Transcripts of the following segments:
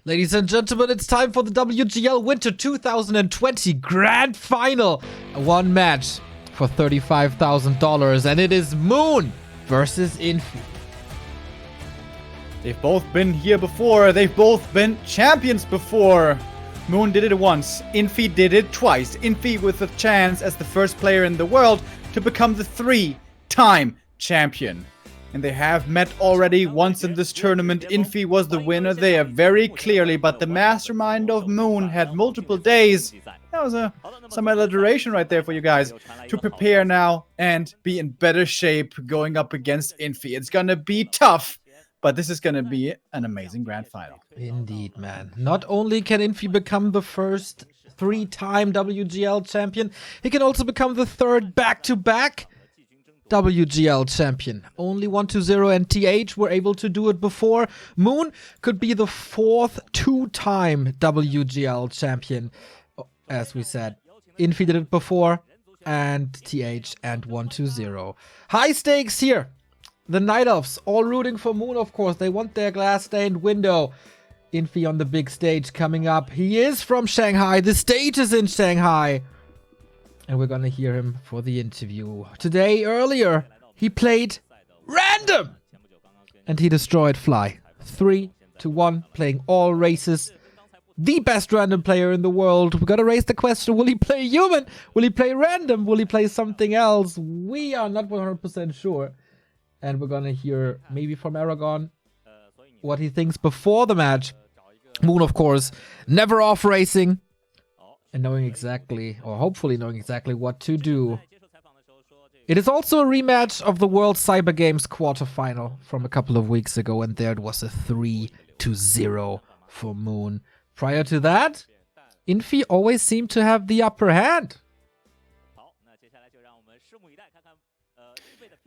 Ladies and gentlemen, it's time for the WGL Winter 2020 Grand Final. One match for $35,000, and it is Moon versus Infi. They've both been here before. They've both been champions before. Moon did it once. Infi did it twice. Infi with a chance as the first player in the world to become the 3-time champion. And they have met already once in this tournament. Infi was the winner there very clearly, but the mastermind of Moon had multiple days. That was some alliteration right there for you guys. To prepare now and be in better shape going up against Infi. It's gonna be tough, but this is gonna be an amazing grand final. Indeed, man. Not only can Infi become the first 3-time WGL champion, he can also become the third back-to-back WGL champion. Only 120 and TH were able to do it before. Moon could be the fourth 2-time WGL champion, as we said. Infi did it before, and TH and 120. High stakes here. The Night Elves all rooting for Moon, of course. They want their glass-stained window. Infi on the big stage coming up. He is from Shanghai. The stage is in Shanghai. And we're gonna hear him for the interview. Today, earlier, he played random! And he destroyed Fly. 3-1, playing all races. The best random player in the world. We gotta raise the question, will he play human? Will he play random? Will he play something else? We are not 100% sure. And we're gonna hear, maybe from Aragon, what he thinks before the match. Moon, of course, never off racing. And knowing exactly, or hopefully knowing exactly what to do. It is also a rematch of the World Cyber Games quarterfinal from a couple of weeks ago, and there it was a 3-0 for Moon. Prior to that, Infi always seemed to have the upper hand.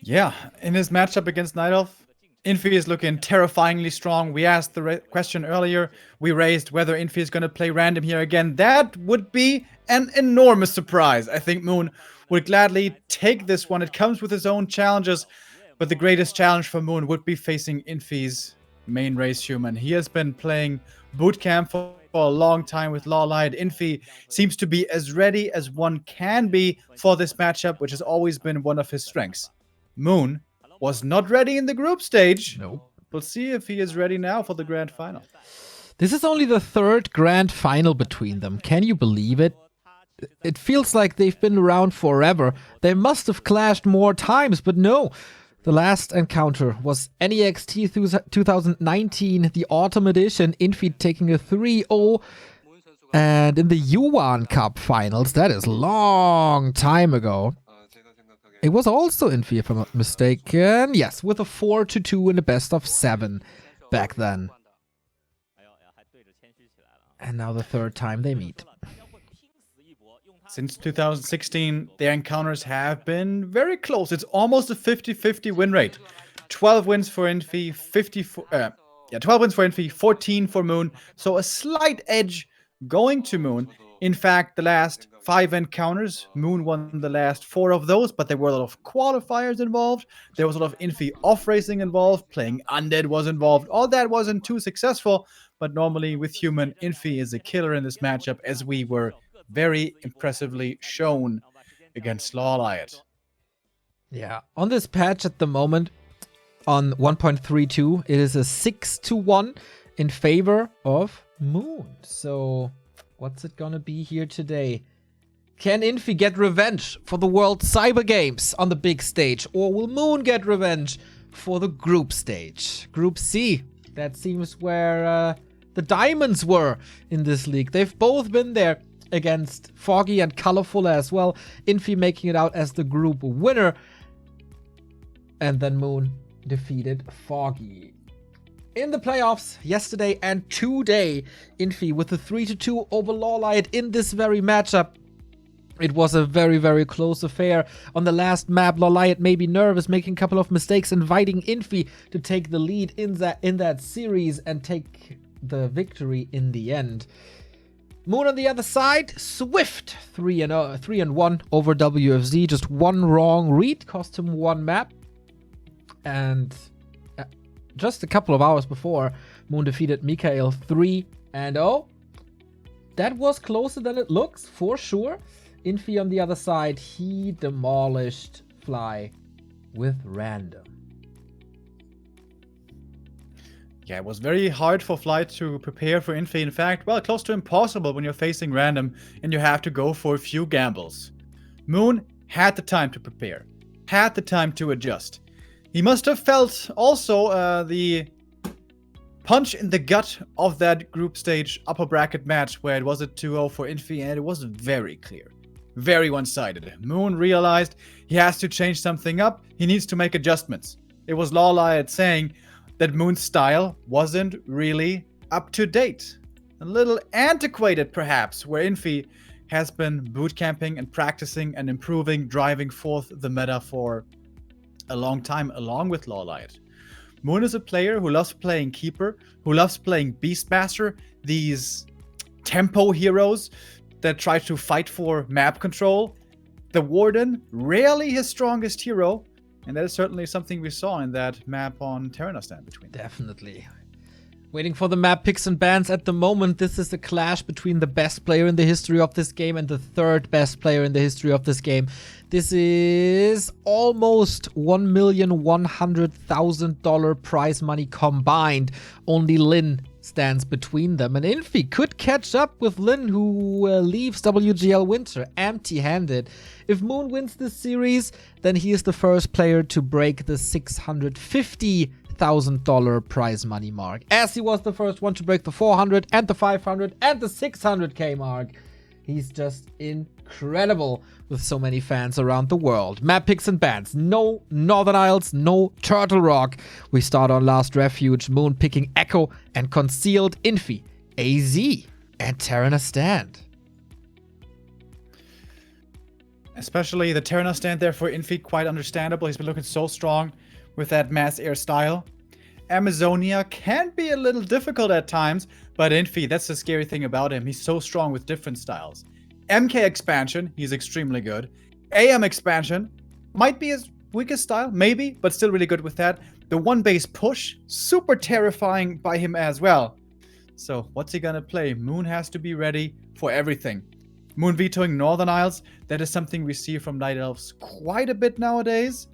Yeah, in his matchup against Night Elf, Infi is looking terrifyingly strong. We asked the question earlier. We raised whether Infi is going to play random here again. That would be an enormous surprise. I think Moon would gladly take this one. It comes with its own challenges, but the greatest challenge for Moon would be facing Infi's main race human. He has been playing bootcamp for a long time with Lawlight. Infi seems to be as ready as one can be for this matchup, which has always been one of his strengths. Moon was not ready in the group stage. No. We'll see if he is ready now for the grand final. This is only the third grand final between them. Can you believe it? It feels like they've been around forever. They must have clashed more times, but no. The last encounter was NEXT 2019, the Autumn Edition, Infi taking a 3-0. And in the Yuan Cup finals, that is long time ago. It was also Infi, if I'm not mistaken. Yes, with a 4-2 in the best of 7 back then. And now the third time they meet. Since 2016, their encounters have been very close. It's almost a 50-50 win rate. 12 wins for Infi, 12 wins for Infi, 14 for Moon. So a slight edge going to Moon. In fact, the last 5 encounters, Moon won the last 4 of those, but there were a lot of qualifiers involved. There was a lot of Infi off-racing involved. Playing Undead was involved. All that wasn't too successful, but normally with human, Infi is a killer in this matchup, as we were very impressively shown against Lawlight. Yeah, on this patch at the moment, on 1.32, it is a 6-1 in favor of Moon. So what's it gonna be here today? Can Infi get revenge for the World Cyber Games on the big stage? Or will Moon get revenge for the group stage? Group C, that seems where the Diamonds were in this league. They've both been there against Foggy and Colorful as well. Infi making it out as the group winner. And then Moon defeated Foggy. In the playoffs yesterday and today, Infi with the 3-2 over Lawlight in this very matchup. It was a very, very close affair. On the last map, Lawlight may be nervous, making a couple of mistakes, inviting Infi to take the lead in that series and take the victory in the end. Moon on the other side, swift 3-1 over WFZ. Just one wrong read cost him one map. And just a couple of hours before, Moon defeated Mikael 3 And oh, that was closer than it looks, for sure. Infi on the other side, he demolished Fly with random. Yeah, it was very hard for Fly to prepare for Infi. In fact, well, close to impossible when you're facing random and you have to go for a few gambles. Moon had the time to prepare, had the time to adjust. He must have felt also the punch in the gut of that group stage upper bracket match where it was a 2-0 for Infi, and it was very clear. Very one-sided. Moon realized he has to change something up. He needs to make adjustments. It was Lawlight saying that Moon's style wasn't really up to date. A little antiquated, perhaps, where Infi has been bootcamping and practicing and improving, driving forth the meta for a long time, along with Lawlight. Moon is a player who loves playing Keeper, who loves playing Beastmaster, these tempo heroes that try to fight for map control. The Warden, rarely his strongest hero, and that is certainly something we saw in that map on Terranastan between them. Definitely. Waiting for the map picks and bans at the moment. This is a clash between the best player in the history of this game and the third best player in the history of this game. This is almost $1,100,000 prize money combined. Only Lin stands between them, and Infi could catch up with Lin, who leaves WGL Winter empty-handed. If Moon wins this series, then he is the first player to break the $650,000 prize money mark, as he was the first one to break the 400 and the 500 and the 600k mark. He's just incredible with so many fans around the world. Map picks and bans. No Northern Isles, no Turtle Rock. We start on Last Refuge. Moon picking Echo and Concealed. Infi, AZ, and Terranastan. Especially the Terranastan there for Infi, quite understandable. He's been looking so strong with that mass air style. Amazonia can be a little difficult at times, but Infi, that's the scary thing about him. He's so strong with different styles. MK expansion, he's extremely good. AM expansion might be his weakest style, maybe, but still really good with that. The one base push, super terrifying by him as well. So what's he gonna play? Moon has to be ready for everything. Moon vetoing Northern Isles, that is something we see from Night Elves quite a bit nowadays.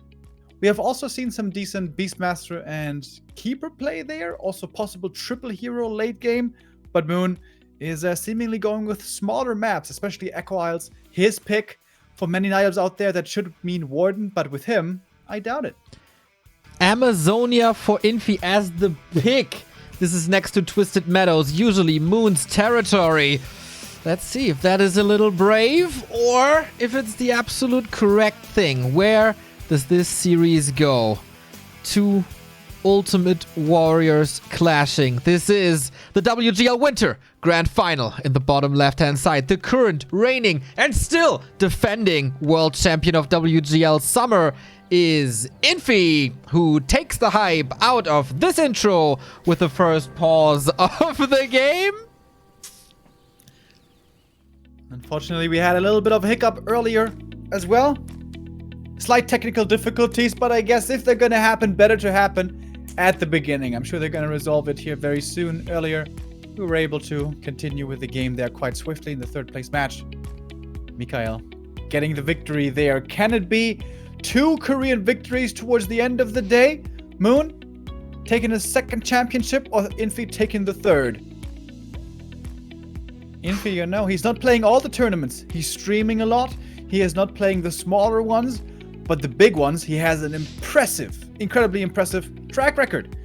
We have also seen some decent Beastmaster and Keeper play there, also possible triple hero late game, but Moon is seemingly going with smaller maps, especially Echo Isles. His pick for many Night Elves out there, that should mean Warden, but with him, I doubt it. Amazonia for Infi as the pick. This is next to Twisted Meadows, usually Moon's territory. Let's see if that is a little brave or if it's the absolute correct thing. Where does this series go? Two Ultimate Warriors clashing. This is the WGL Winter Grand Final in the bottom left-hand side. The current, reigning, and still defending world champion of WGL Summer is Infi, who takes the hype out of this intro with the first pause of the game. Unfortunately, we had a little bit of a hiccup earlier as well. Slight technical difficulties, but I guess if they're gonna happen, better to happen at the beginning. I'm sure they're gonna resolve it here very soon. Earlier, we were able to continue with the game there quite swiftly in the third place match. Mikael getting the victory there. Can it be 2 Korean victories towards the end of the day? Moon taking his second championship, or Infi taking the third? Infi, you know, he's not playing all the tournaments. He's streaming a lot. He is not playing the smaller ones, but the big ones, he has an impressive, incredibly impressive track record.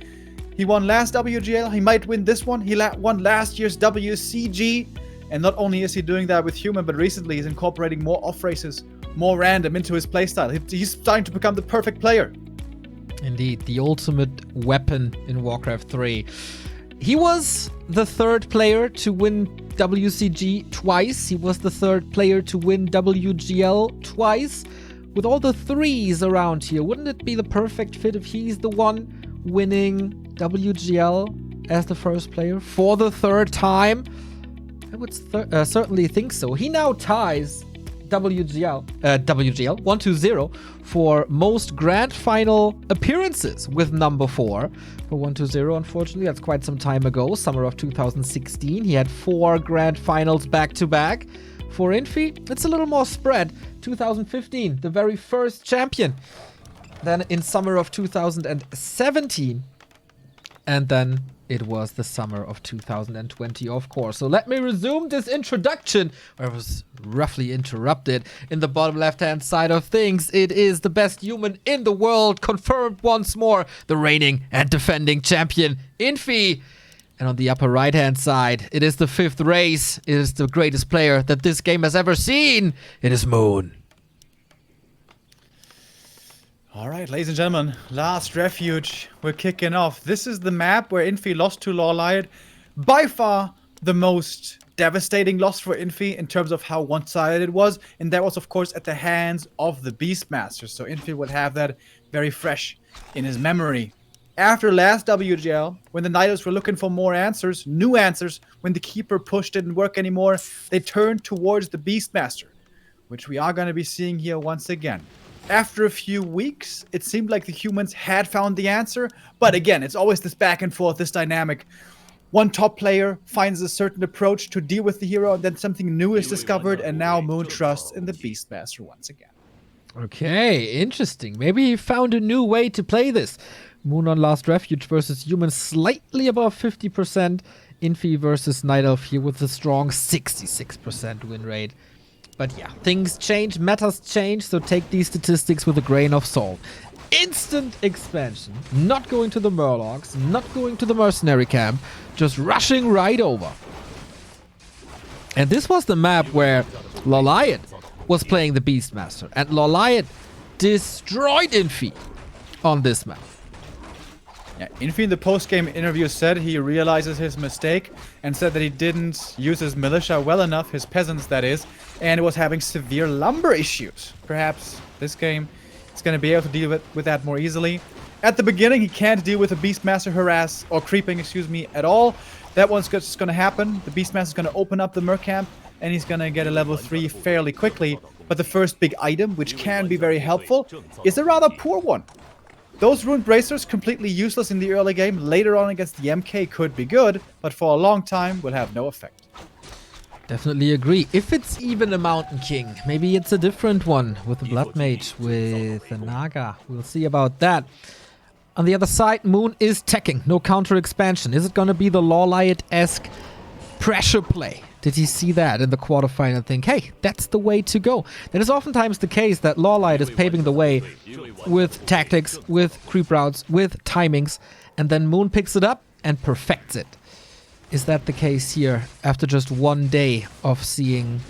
He won last WGL. He might win this one. He won last year's WCG. And not only is he doing that with Human, but recently he's incorporating more off races, more random into his playstyle. He's starting to become the perfect player. Indeed, the ultimate weapon in Warcraft 3. He was the third player to win WCG twice. He was the third player to win WGL twice. With all the threes around here, wouldn't it be the perfect fit if he's the one winning WGL as the first player for the third time? I would certainly think so. He now ties WGL 120 for most grand final appearances with number 4 for 120. Unfortunately, that's quite some time ago, summer of 2016. He had 4 grand finals back to back. For Infi, it's a little more spread. 2015, the very first champion. Then in summer of 2017. And then it was the summer of 2020, of course. So let me resume this introduction, where I was roughly interrupted. In the bottom left-hand side of things, it is the best human in the world, confirmed once more, the reigning and defending champion, Infi. And on the upper right-hand side, it is the 5th race. It is the greatest player that this game has ever seen. It is Moon. All right, ladies and gentlemen, last Refuge. We're kicking off. This is the map where Infi lost to Lawlight. By far, the most devastating loss for Infi in terms of how one-sided it was. And that was, of course, at the hands of the Beastmaster. So Infi would have that very fresh in his memory. After last WGL, when the Nidals were looking for more answers, new answers, when the Keeper push didn't work anymore, they turned towards the Beastmaster, which we are going to be seeing here once again. After a few weeks, it seemed like the humans had found the answer, but again, it's always this back and forth, this dynamic. One top player finds a certain approach to deal with the hero, and then something new is discovered, and now Moon trusts in the Beastmaster once again. Okay, interesting. Maybe he found a new way to play this. Moon on Last Refuge versus humans slightly above 50%. Infi versus Night Elf here with a strong 66% win rate. But yeah, things change, metas change, so take these statistics with a grain of salt. Instant expansion, not going to the Murlocs, not going to the mercenary camp, just rushing right over. And this was the map where Lawlight was playing the Beastmaster, and Lawlight destroyed Infi on this map. Yeah, Infi in the post-game interview said he realizes his mistake and said that he didn't use his militia well enough, his peasants that is, and was having severe lumber issues. Perhaps this game is going to be able to deal with that more easily. At the beginning, he can't deal with a Beastmaster harass, or creeping, excuse me, at all. That one's just going to happen. The Beastmaster is going to open up the Merc camp, and he's going to get a level 3 fairly quickly. But the first big item, which can be very helpful, is a rather poor one. Those Rune Bracers, completely useless in the early game, later on against the MK could be good, but for a long time will have no effect. Definitely agree. If it's even a Mountain King, maybe it's a different one with a Blood Mage, with a Naga. We'll see about that. On the other side, Moon is teching, no counter expansion. Is it going to be the Lawlight-esque pressure play? Did he see that in the quarterfinal and think, hey, that's the way to go? That is oftentimes the case, that Lawlight is paving the way with tactics, with creep routes, with timings, and then Moon picks it up and perfects it. Is that the case here after just one day of seeing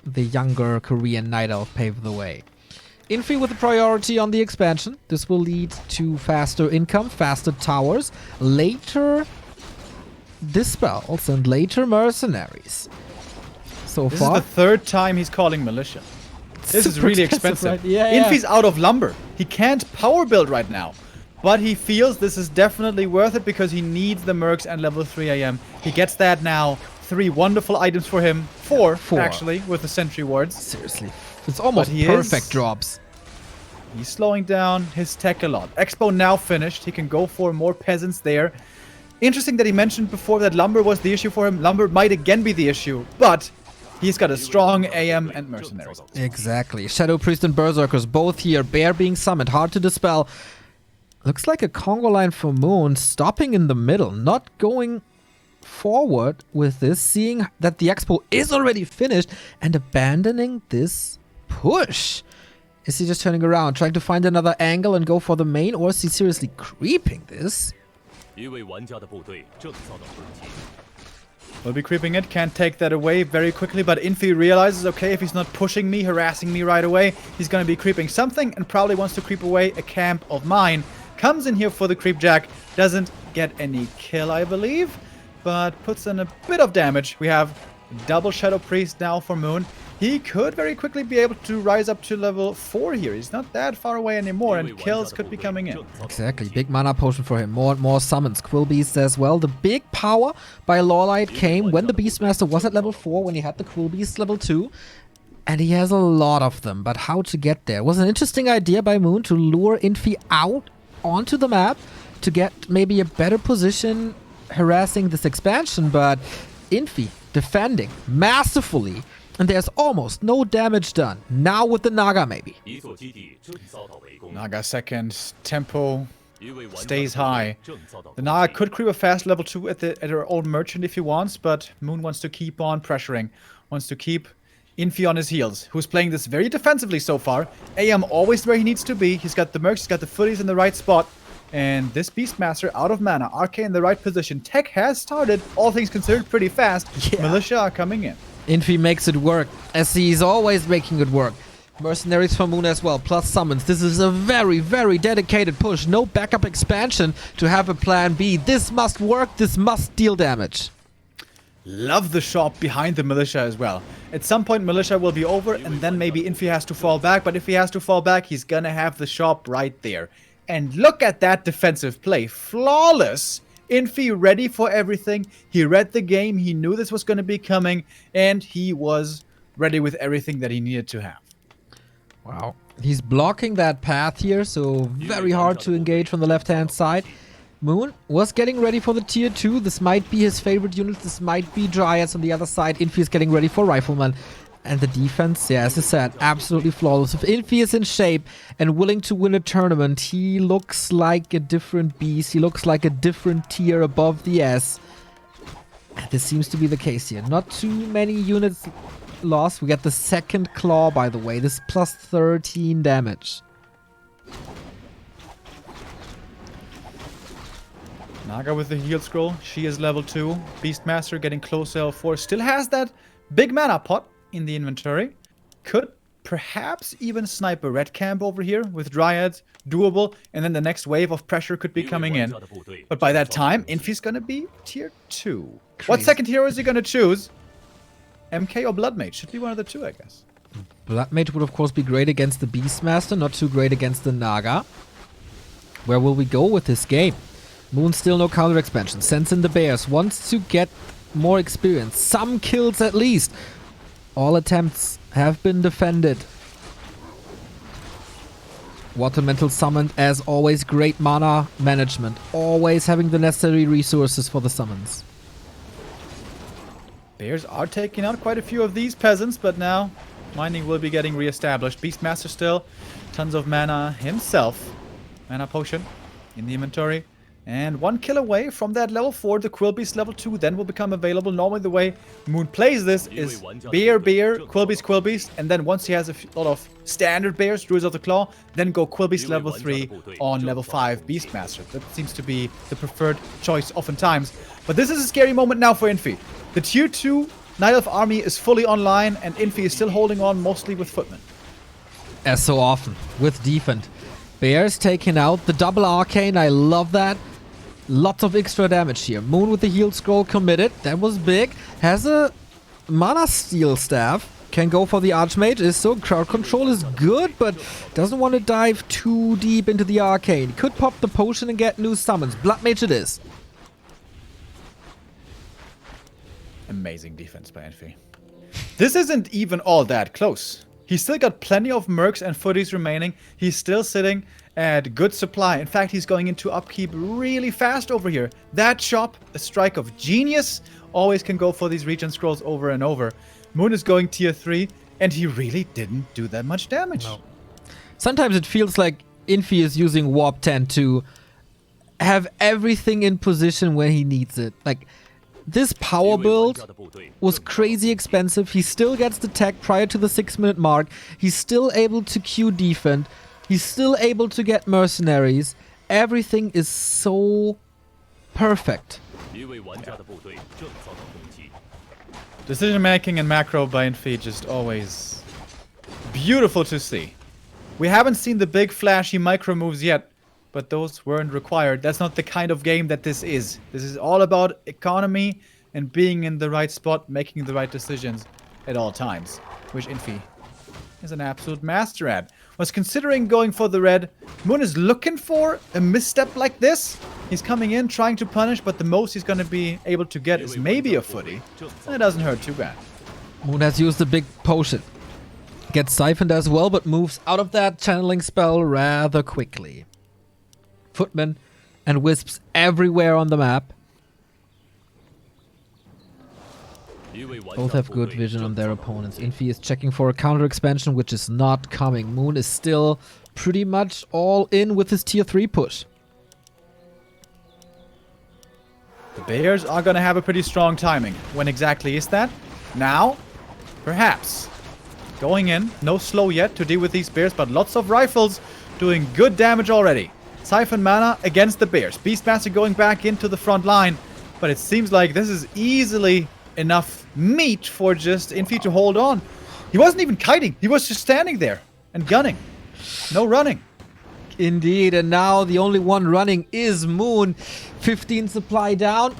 the younger Korean Night Elf pave the way? Infi with a priority on the expansion. This will lead to faster income, faster towers, later dispels, and later mercenaries. So this far, is the third time he's calling militia. This is really expensive. Right? Yeah, Infi's out of lumber. He can't power build right now. But he feels this is definitely worth it because he needs the Mercs and level 3 AM. He gets that now. 3 wonderful items for him. 4 actually, with the sentry wards. Seriously. It's almost perfect drops. He's slowing down his tech a lot. Expo now finished. He can go for more peasants there. Interesting that he mentioned before that lumber was the issue for him. Lumber might again be the issue, but he's got a strong AM and mercenaries. Exactly. Shadow Priest and Berserkers both here. Bear being summoned. Hard to dispel. Looks like a Congo line for Moon. Stopping in the middle. Not going forward with this. Seeing that the Expo is already finished and abandoning this push. Is he just turning around, trying to find another angle and go for the main? Or is he seriously creeping this? Will be creeping it, can't take that away very quickly, but Infi realizes, okay, if he's not pushing me, harassing me right away, he's gonna be creeping something and probably wants to creep away a camp of mine. Comes in here for the creep jack, doesn't get any kill, I believe, but puts in a bit of damage. We have double Shadow Priest now for Moon. He could very quickly be able to rise up to level 4 here. He's not that far away anymore, and kills could be coming in. Exactly. Big mana potion for him. More and more summons. Quill Beasts as well. The big power by Lawlight came when the Beastmaster was at level 4, when he had the Quill Beasts level 2. And he has a lot of them, but how to get there? It was an interesting idea by Moon to lure Infi out onto the map to get maybe a better position harassing this expansion, but Infi defending masterfully, and there's almost no damage done. Now with the Naga maybe. Naga second, tempo stays high. The Naga could creep a fast level 2 at her old merchant if he wants, but Moon wants to keep on pressuring, wants to keep Infi on his heels, who's playing this very defensively so far. AM always where he needs to be. He's got the mercs, he's got the footies in the right spot. And this Beastmaster out of mana, RK in the right position. Tech has started, all things considered, pretty fast. Yeah. Militia are coming in. Infi makes it work, as he's always making it work. Mercenaries for Moon as well, plus summons. This is a very, very dedicated push. No backup expansion to have a plan B. This must work, this must deal damage. Love the shop behind the Militia as well. At some point, Militia will be over, and then maybe Infi has to fall back. But if he has to fall back, he's gonna have the shop right there. And look at that defensive play. Flawless. Infi ready for everything. He read the game. He knew this was going to be coming. And he was ready with everything that he needed to have. Wow. He's blocking that path here, so very hard to engage from the left-hand side. Moon was getting ready for the tier 2. This might be his favorite unit. This might be Dryads on the other side. Infi is getting ready for Rifleman. And the defense, yeah, as I said, absolutely flawless. If Infi is in shape and willing to win a tournament, he looks like a different beast. He looks like a different tier above the S. And this seems to be the case here. Not too many units lost. We get the second claw, by the way. This plus 13 damage. Naga with the heal scroll. She is level 2. Beastmaster getting close to level 4. Still has that big mana pot in the inventory. Could perhaps even snipe a red camp over here with Dryads. Doable. And then the next wave of pressure could be coming in. But by that time, Infi's gonna be tier 2. Crazy. What second hero is he gonna choose? MK or Bloodmage? Should be one of the two, I guess. Bloodmage would of course be great against the Beastmaster. Not too great against the Naga. Where will we go with this game? Moon still no counter expansion. Sends in the Bears. Wants to get more experience. Some kills at least. All attempts have been defended. Watermental summoned, as always, great mana management. Always having the necessary resources for the summons. Bears are taking out quite a few of these peasants, but now mining will be getting re-established. Beastmaster still, tons of mana himself. Mana potion in the inventory. And 1 kill away from that level 4, the Quillbeast level 2 then will become available. Normally the way Moon plays this is Bear, Quillbeast, and then once he has a lot of standard Bears, Druids of the Claw, then go Quillbeast level 3 on level 5 Beastmaster. That seems to be the preferred choice oftentimes. But this is a scary moment now for Infi. The tier 2 Night Elf army is fully online, and Infi is still holding on mostly with footmen. As so often, with defense. Bears taking out the double arcane, I love that. Lots of extra damage here. Moon with the heal scroll committed. That was big. Has a mana steal staff. Can go for the Archmage. Is so crowd control is good, but doesn't want to dive too deep into the arcane. Could pop the potion and get new summons. Bloodmage it is. Amazing defense by Infi. This isn't even all that close. He's still got plenty of mercs and footies remaining. He's still sitting at good supply. In fact, he's going into upkeep really fast over here. That shop, a strike of genius, always can go for these regen scrolls over and over. Moon is going tier 3, and he really didn't do that much damage. No. Sometimes it feels like Infi is using Warp 10 to have everything in position when he needs it. Like, this power build was crazy expensive. He still gets the tech prior to the 6-minute mark. He's still able to queue defend. He's still able to get mercenaries. Everything is so perfect. Decision making and macro by Infi just always beautiful to see. We haven't seen the big flashy micro moves yet, but those weren't required. That's not the kind of game that this is. This is all about economy and being in the right spot, making the right decisions at all times, which Infi is an absolute master at. Was considering going for the red. Moon is looking for a misstep like this. He's coming in, trying to punish, but the most he's going to be able to get is maybe a footy. And it doesn't hurt too bad. Moon has used the big potion. Gets siphoned as well, but moves out of that channeling spell rather quickly. Footmen and wisps everywhere on the map. Both have good vision on their opponents. Infi is checking for a counter expansion, which is not coming. Moon is still pretty much all in with his tier 3 push. The Bears are going to have a pretty strong timing. When exactly is that? Now? Perhaps. Going in. No slow yet to deal with these Bears, but lots of rifles doing good damage already. Siphon mana against the Bears. Beastmaster going back into the front line, but it seems like this is easily enough meat for just Infi to hold on. He wasn't even kiting. He was just standing there and gunning. No running. Indeed, and now the only one running is Moon. 15 supply down.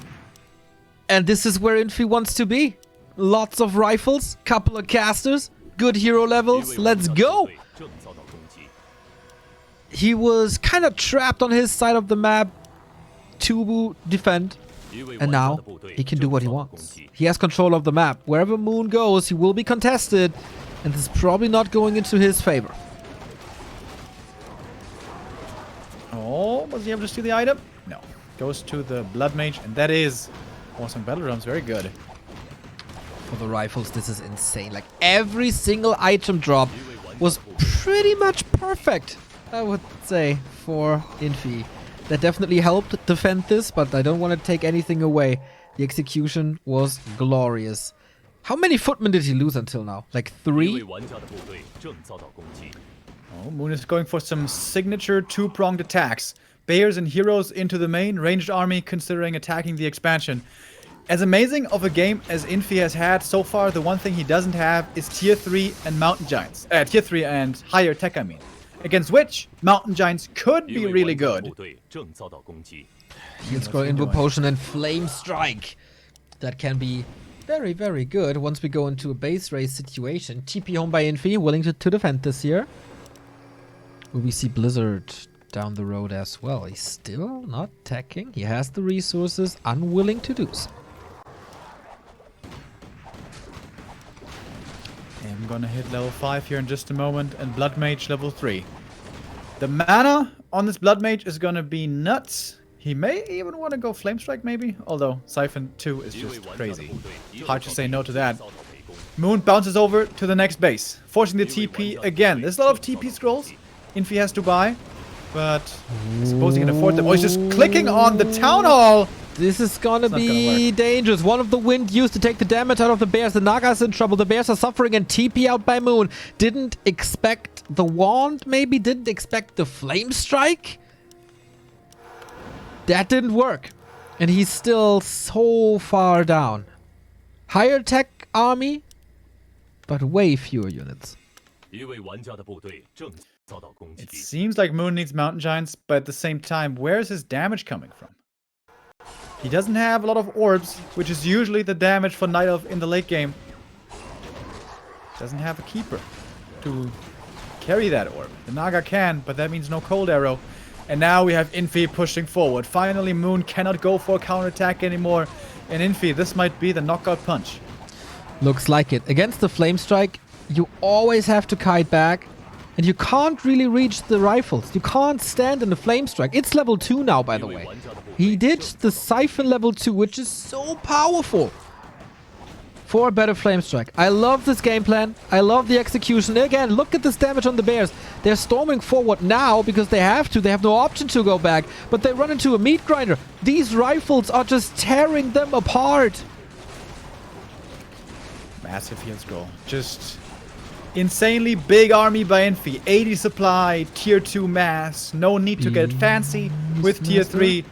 And this is where Infi wants to be. Lots of rifles, couple of casters, good hero levels. Let's go! He was kind of trapped on his side of the map to defend. And now he can do what he wants. He has control of the map. Wherever Moon goes, he will be contested. And this is probably not going into his favor. Oh, was he able to steal the item? No. Goes to the Blood Mage, and that is awesome battle drums. Very good. For the rifles, this is insane. Like, every single item drop was pretty much perfect, I would say, for Infi. That definitely helped defend this, but I don't want to take anything away. The execution was glorious. How many footmen did he lose until now? Like 3? Oh, Moon is going for some signature two-pronged attacks. Bears and heroes into the main, ranged army considering attacking the expansion. As amazing of a game as Infi has had so far, the one thing he doesn't have is tier 3 and mountain giants. Tier 3 and higher tech, I mean. Against which, mountain giants could be really good. He'll scroll Invo Potion and Flame Strike. That can be very, very good once we go into a base race situation. TP home by Infi, willing to defend this here. Will we see Blizzard down the road as well? He's still not attacking. He has the resources, unwilling to do so. I'm gonna hit level 5 here in just a moment, and Blood Mage level 3. The mana on this Blood Mage is gonna be nuts. He may even want to go Flame Strike maybe, although Siphon 2 is just crazy. Hard to say no to that. Moon bounces over to the next base, forcing the TP again. There's a lot of TP scrolls Infi has to buy, but I suppose he can afford them. Oh, he's just clicking on the Town Hall! This is gonna be dangerous. One of the wind used to take the damage out of the Bears. The Naga's in trouble. The Bears are suffering, and TP out by Moon. Didn't expect the wand, maybe? Didn't expect the Flame Strike? That didn't work. And he's still so far down. Higher tech army, but way fewer units. It seems like Moon needs mountain giants, but at the same time, where is his damage coming from? He doesn't have a lot of orbs, which is usually the damage for Night Elf in the late game. Doesn't have a keeper to carry that orb. The Naga can, but that means no cold arrow. And now we have Infi pushing forward. Finally, Moon cannot go for a counterattack anymore. And Infi, this might be the knockout punch. Looks like it. Against the Flame Strike, you always have to kite back. And you can't really reach the rifles. You can't stand in the Flame Strike. It's level 2 now, by the way. He did the Siphon level 2, which is so powerful for a better Flame Strike. I love this game plan. I love the execution. Again, look at this damage on the Bears. They're storming forward now because they have to. They have no option to go back. But they run into a meat grinder. These rifles are just tearing them apart. Massive heal scroll. Just insanely big army by Infi. 80 supply, tier 2 mass. No need to get fancy with tier 3.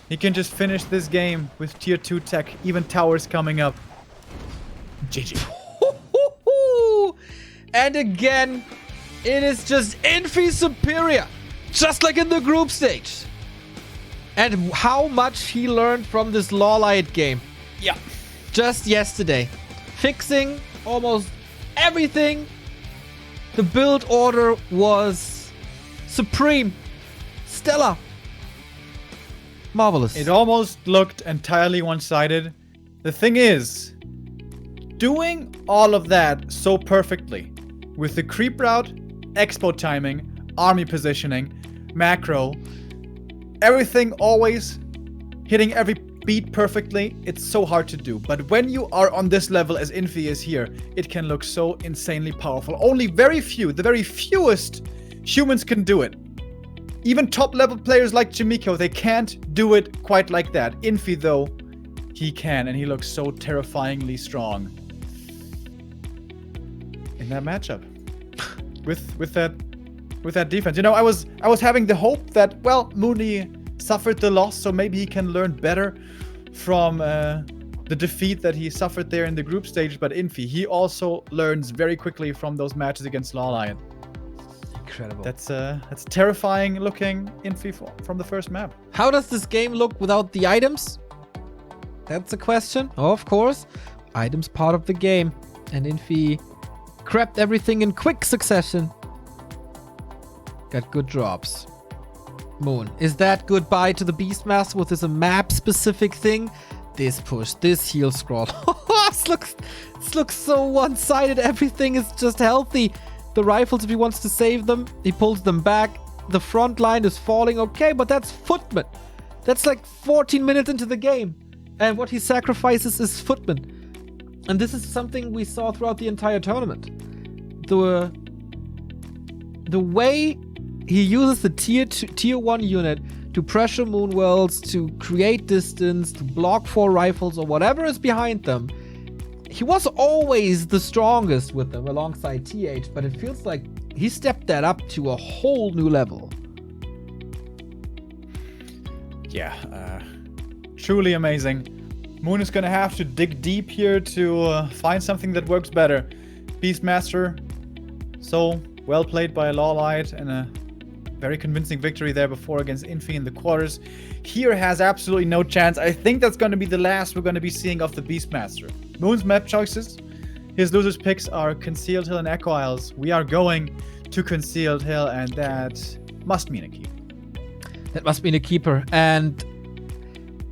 He can just finish this game with tier 2 tech. Even towers coming up. GG. And again, it is just Infi superior. Just like in the group stage. And how much he learned from this Lawlight game. Yeah. Just yesterday. Fixing almost everything. The build order was supreme. Stellar. Marvelous. It almost looked entirely one-sided. The thing is, doing all of that so perfectly with the creep route, expo timing, army positioning, macro, everything always hitting every beat perfectly. It's so hard to do. But when you are on this level as Infi is here, it can look so insanely powerful. Only very few, the very fewest humans can do it. Even top level players like Jimiko, they can't do it quite like that. Infi though, he can, and he looks so terrifyingly strong in that matchup with that defense. You know, I was having the hope that, well, Mooney suffered the loss, so maybe he can learn better from the defeat that he suffered there in the group stage. But Infi, he also learns very quickly from those matches against Lawlion. Incredible. That's terrifying looking Infi from the first map. How does this game look without the items? That's a question. Oh, of course. Items part of the game. And Infi crapped everything in quick succession. Got good drops. Moon. Is that goodbye to the Beastmaster? Was this a map-specific thing? This push, this heal scroll. This looks so one-sided. Everything is just healthy. The rifles, if he wants to save them, he pulls them back. The front line is falling. Okay, but that's Footman. That's like 14 minutes into the game. And what he sacrifices is Footman. And this is something we saw throughout the entire tournament. The way he uses the tier 1 unit to pressure Moonworlds, to create distance, to block 4 rifles or whatever is behind them. He was always the strongest with them alongside TH, but it feels like he stepped that up to a whole new level. Yeah, truly amazing. Moon is gonna have to dig deep here to find something that works better. Beastmaster, so well played by Lawlight, and a very convincing victory there before against Infi in the quarters. Here has absolutely no chance. I think that's going to be the last we're going to be seeing of the Beastmaster. Moon's map choices. His losers picks are Concealed Hill and Echo Isles. We are going to Concealed Hill, and that must mean a keep. That must mean a keeper. And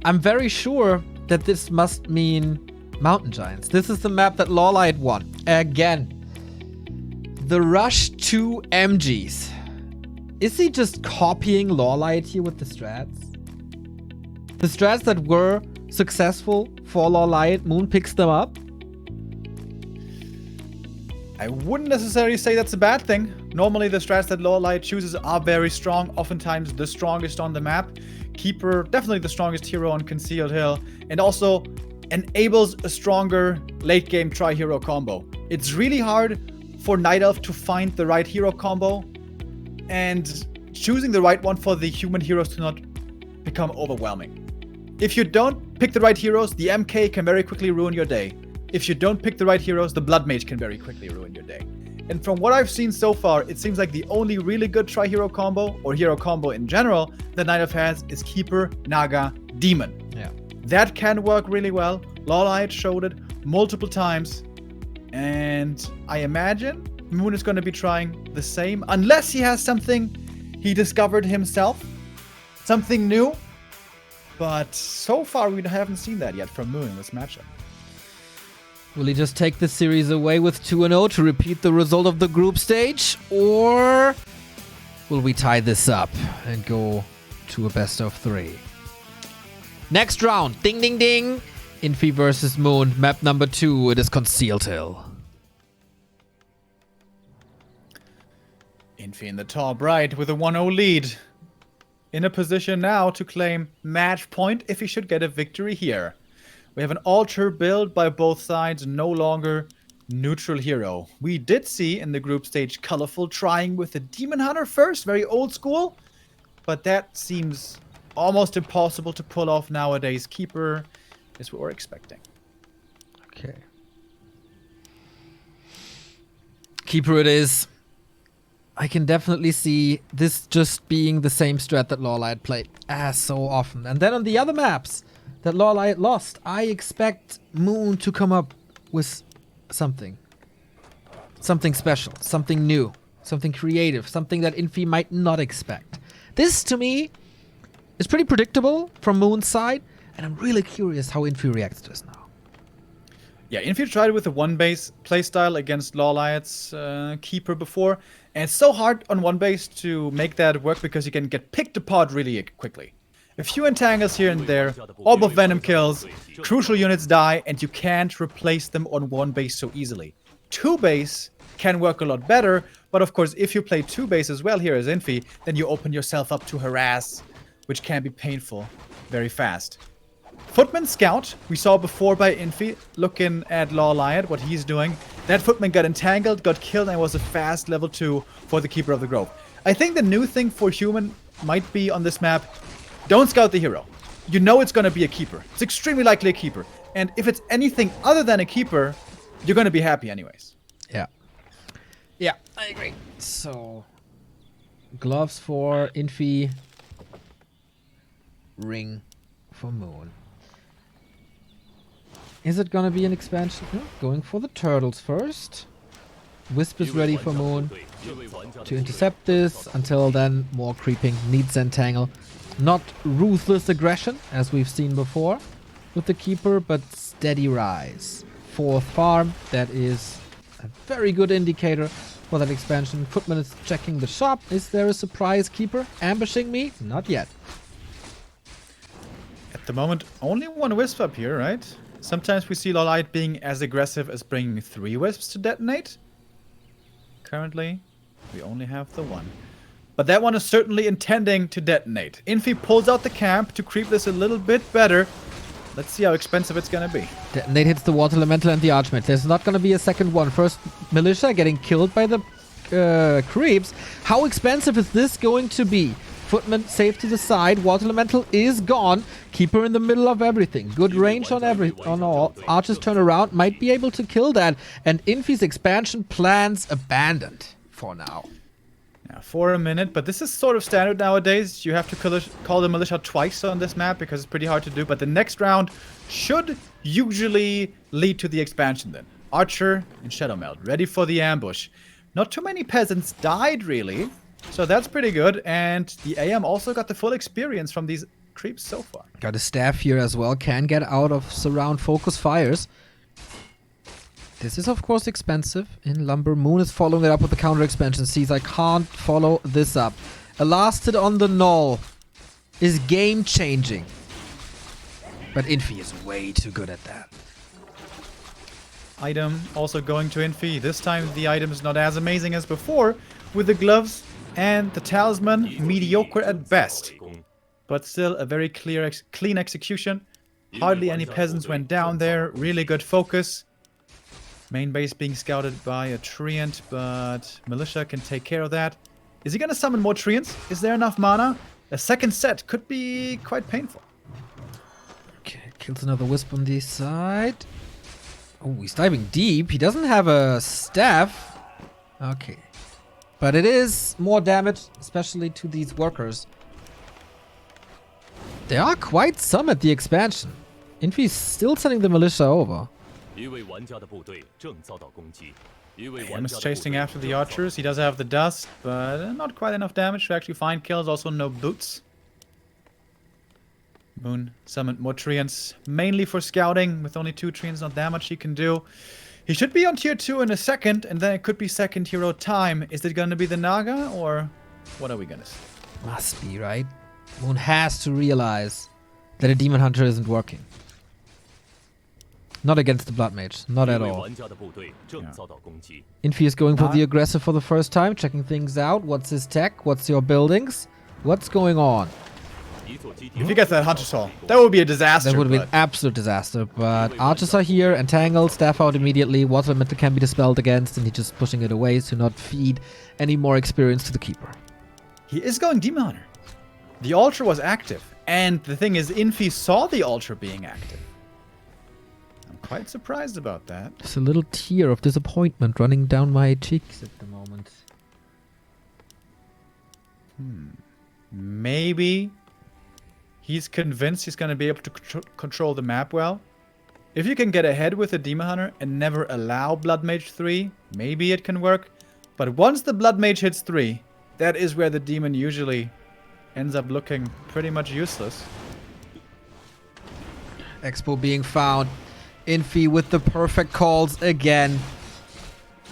I'm very sure that this must mean Mountain Giants. This is the map that Lawlight won. Again. The Rush 2 MGs. Is he just copying Lawlight here with the strats? The strats that were successful for Lawlight, Moon picks them up? I wouldn't necessarily say that's a bad thing. Normally the strats that Lawlight chooses are very strong, oftentimes the strongest on the map. Keeper, definitely the strongest hero on Concealed Hill, and also enables a stronger late game tri-hero combo. It's really hard for Night Elf to find the right hero combo, and choosing the right one for the human heroes to not become overwhelming. If you don't pick the right heroes, the MK can very quickly ruin your day. If you don't pick the right heroes, the Blood Mage can very quickly ruin your day. And from what I've seen so far, it seems like the only really good tri-hero combo, or hero combo in general, that Night Elf has is Keeper, Naga, Demon. Yeah. That can work really well. Lawlight showed it multiple times. And I imagine Moon is going to be trying the same, unless he has something he discovered himself, something new. But so far, we haven't seen that yet from Moon in this matchup. Will he just take the series away with 2-0 to repeat the result of the group stage? Or will we tie this up and go to a best of 3? Next round, ding ding ding. Infi versus Moon, map number 2, it is Concealed Hill. Infi in the top right with a 1-0 lead. In a position now to claim match point if he should get a victory here. We have an altar build by both sides, no longer neutral hero. We did see in the group stage Colorful trying with the Demon Hunter first, very old school. But that seems almost impossible to pull off nowadays. Keeper is what we're expecting. Okay. Keeper it is. I can definitely see this just being the same strat that Lawlight played so often. And then on the other maps that Lawlight lost, I expect Moon to come up with something. Something special, something new, something creative, something that Infi might not expect. This, to me, is pretty predictable from Moon's side, and I'm really curious how Infi reacts to this now. Yeah, Infi tried with the one base playstyle against Lawliot's keeper before, and it's so hard on one base to make that work because you can get picked apart really quickly. A few entangles here and there, Orb of Venom kills, crucial units die, and you can't replace them on one base so easily. Two base can work a lot better, but of course if you play two base as well here as Infi, then you open yourself up to harass, which can be painful very fast. Footman Scout, we saw before by Infi, looking at Lawliot, what he's doing. That Footman got entangled, got killed, and was a fast level 2 for the Keeper of the Grove. I think the new thing for Human might be on this map, don't scout the hero. You know it's going to be a Keeper. It's extremely likely a Keeper. And if it's anything other than a Keeper, you're going to be happy anyways. Yeah. Yeah, I agree. So, gloves for Infi, ring for Moon. Is it gonna be an expansion? Going for the turtles first. Wisp is ready for Moon to intercept this. Until then, more creeping. Needs entangle. Not ruthless aggression, as we've seen before with the Keeper, but steady rise. Fourth farm, that is a very good indicator for that expansion. Footman is checking the shop. Is there a surprise Keeper ambushing me? Not yet. At the moment, only one Wisp up here, right? Sometimes we see Lawliot being as aggressive as bringing 3 Wisps to detonate. Currently, we only have the one. But that one is certainly intending to detonate. Infi pulls out the camp to creep this a little bit better. Let's see how expensive it's gonna be. Detonate hits the Water Elemental and the Archmage. There's not gonna be a second one. First, Militia getting killed by the creeps. How expensive is this going to be? Footman safe to the side. Water Elemental is gone. Keeper in the middle of everything. Good range on all. Archers turn around. Might be able to kill that. And Infi's expansion plans abandoned for now. Yeah, for a minute, but this is sort of standard nowadays. You have to call the Militia twice on this map because it's pretty hard to do. But the next round should usually lead to the expansion then. Archer and Shadowmeld ready for the ambush. Not too many peasants died really. So that's pretty good, and the AM also got the full experience from these creeps so far. Got a staff here as well, can get out of surround focus fires. This is of course expensive in lumber. Moon is following it up with the counter expansion. Sees I can't follow this up. Elasted on the null is game changing. But Infi is way too good at that. Item also going to Infi. This time the item is not as amazing as before, with the gloves and the talisman mediocre at best. But still a very clean execution. Hardly any peasants went down there. Really good focus. Main base being scouted by a treant, but Militia can take care of that. Is he going to summon more treants? Is there enough mana? A second set could be quite painful. Okay, kills another Wisp on the side. Oh, he's diving deep. He doesn't have a staff. Okay. But it is more damage, especially to these workers. There are quite some at the expansion. Infi's still sending the Militia over. AM is chasing after the archers. He does have the dust, but not quite enough damage to actually find kills. Also no boots. Moon summoned more treants, mainly for scouting. With only 2 treants, not that much he can do. He should be on tier 2 in a second, and then it could be second hero time. Is it going to be the Naga, or what are we going to see? Must be, right? Moon has to realize that a Demon Hunter isn't working. Not against the Blood Mage, not at all. Yeah. Infi is going for the aggressive for the first time, checking things out. What's his tech? What's your buildings? What's going on? If he gets that Hunter Saw, that would be a disaster. That would be an absolute disaster, but archers are here, entangled, staff out immediately, Water Elemental can be dispelled against, and he's just pushing it away to not feed any more experience to the Keeper. He is going Demon Hunter. The Ultra was active, and the thing is, Infi saw the Ultra being active. I'm quite surprised about that. There's a little tear of disappointment running down my cheeks at the moment. Maybe he's convinced he's going to be able to control the map well. If you can get ahead with a Demon Hunter and never allow Blood Mage 3, maybe it can work. But once the Blood Mage hits 3, that is where the Demon usually ends up looking pretty much useless. Expo being found. Infi with the perfect calls again.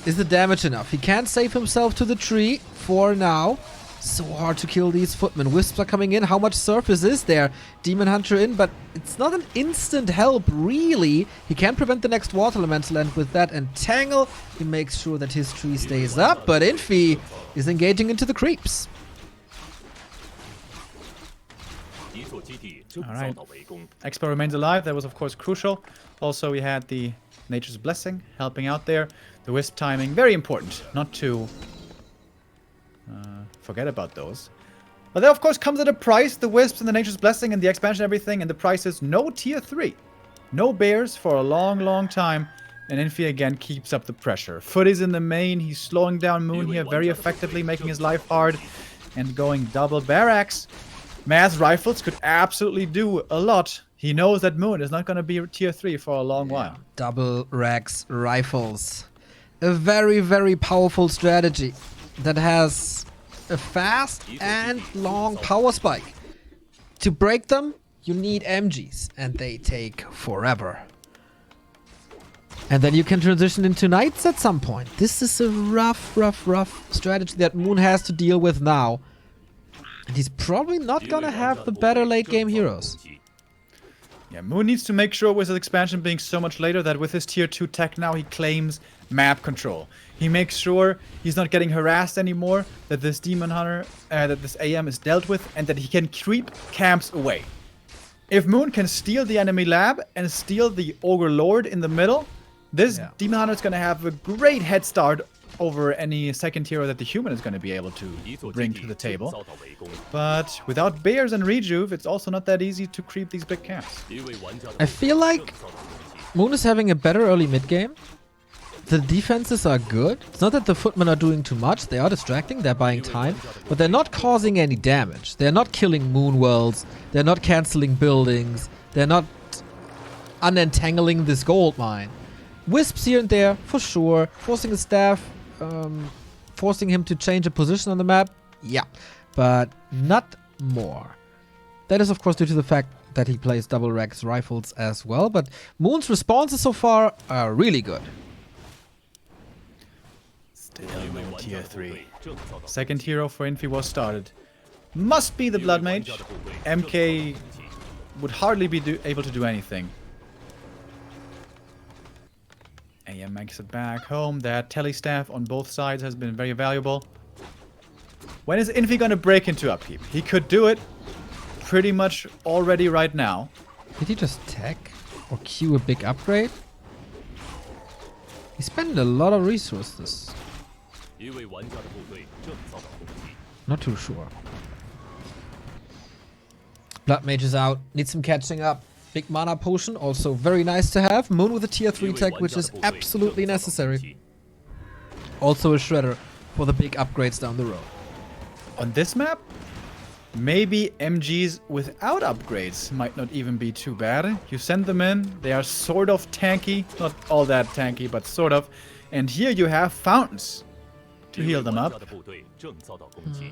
Is the damage enough? He can't save himself to the tree for now. So hard to kill these footmen. Wisps are coming in. How much surface is there? Demon Hunter in, but it's not an instant help, really. He can prevent the next water elemental, and with that entangle, he makes sure that his tree stays up. But Infi is engaging into the creeps. Alright. Expo remains alive. That was, of course, crucial. Also, we had the Nature's Blessing helping out there. The Wisp timing, very important. Not to forget about those. But that, of course, comes at a price. The Wisps and the Nature's Blessing and the expansion and everything. And the price is no tier 3. No bears for a long, long time. And Infi again keeps up the pressure. Foot is in the main. He's slowing down Moon here very effectively, making his life hard. And going double barracks. Mass rifles could absolutely do a lot. He knows that Moon is not going to be tier 3 for a long while. Double Rax rifles. A very, very powerful strategy that has a fast and long power spike. To break them, you need MGs, and they take forever. And then you can transition into Knights at some point. This is a rough strategy that Moon has to deal with now. And he's probably not gonna have the better late game heroes. Yeah, Moon needs to make sure with his expansion being so much later that with his tier 2 tech now he claims map control. He makes sure he's not getting harassed anymore, that this Demon Hunter, that this AM is dealt with, and that he can creep camps away. If Moon can steal the enemy lab and steal the Ogre Lord in the middle, this Demon Hunter is going to have a great head start over any second hero that the human is going to be able to bring to the table. But without bears and rejuve, it's also not that easy to creep these big camps. I feel like Moon is having a better early mid game. The defenses are good. It's not that the footmen are doing too much. They are distracting. They're buying time. But they're not causing any damage. They're not killing moon worlds. They're not canceling buildings. They're not unentangling this gold mine. Wisps here and there, for sure. Forcing a staff. Forcing him to change a position on the map. Yeah. But not more. That is, of course, due to the fact that he plays double Rex rifles as well. But Moon's responses so far are really good. Still no tier 3. Second hero for Infi was started. Must be the Blood Mage. MK would hardly be able to do anything. AM makes it back home. That telestaff on both sides has been very valuable. When is Infi gonna break into upkeep? He could do it pretty much already right now. Did he just tech or queue a big upgrade? He spent a lot of resources. Not too sure. Blood Mage is out. Needs some catching up. Big mana potion, also very nice to have. Moon with a tier 3 tech, which is absolutely necessary. Also a shredder for the big upgrades down the road. On this map, maybe MGs without upgrades might not even be too bad. You send them in, they are sort of tanky. Not all that tanky, but sort of. And here you have fountains to heal them up.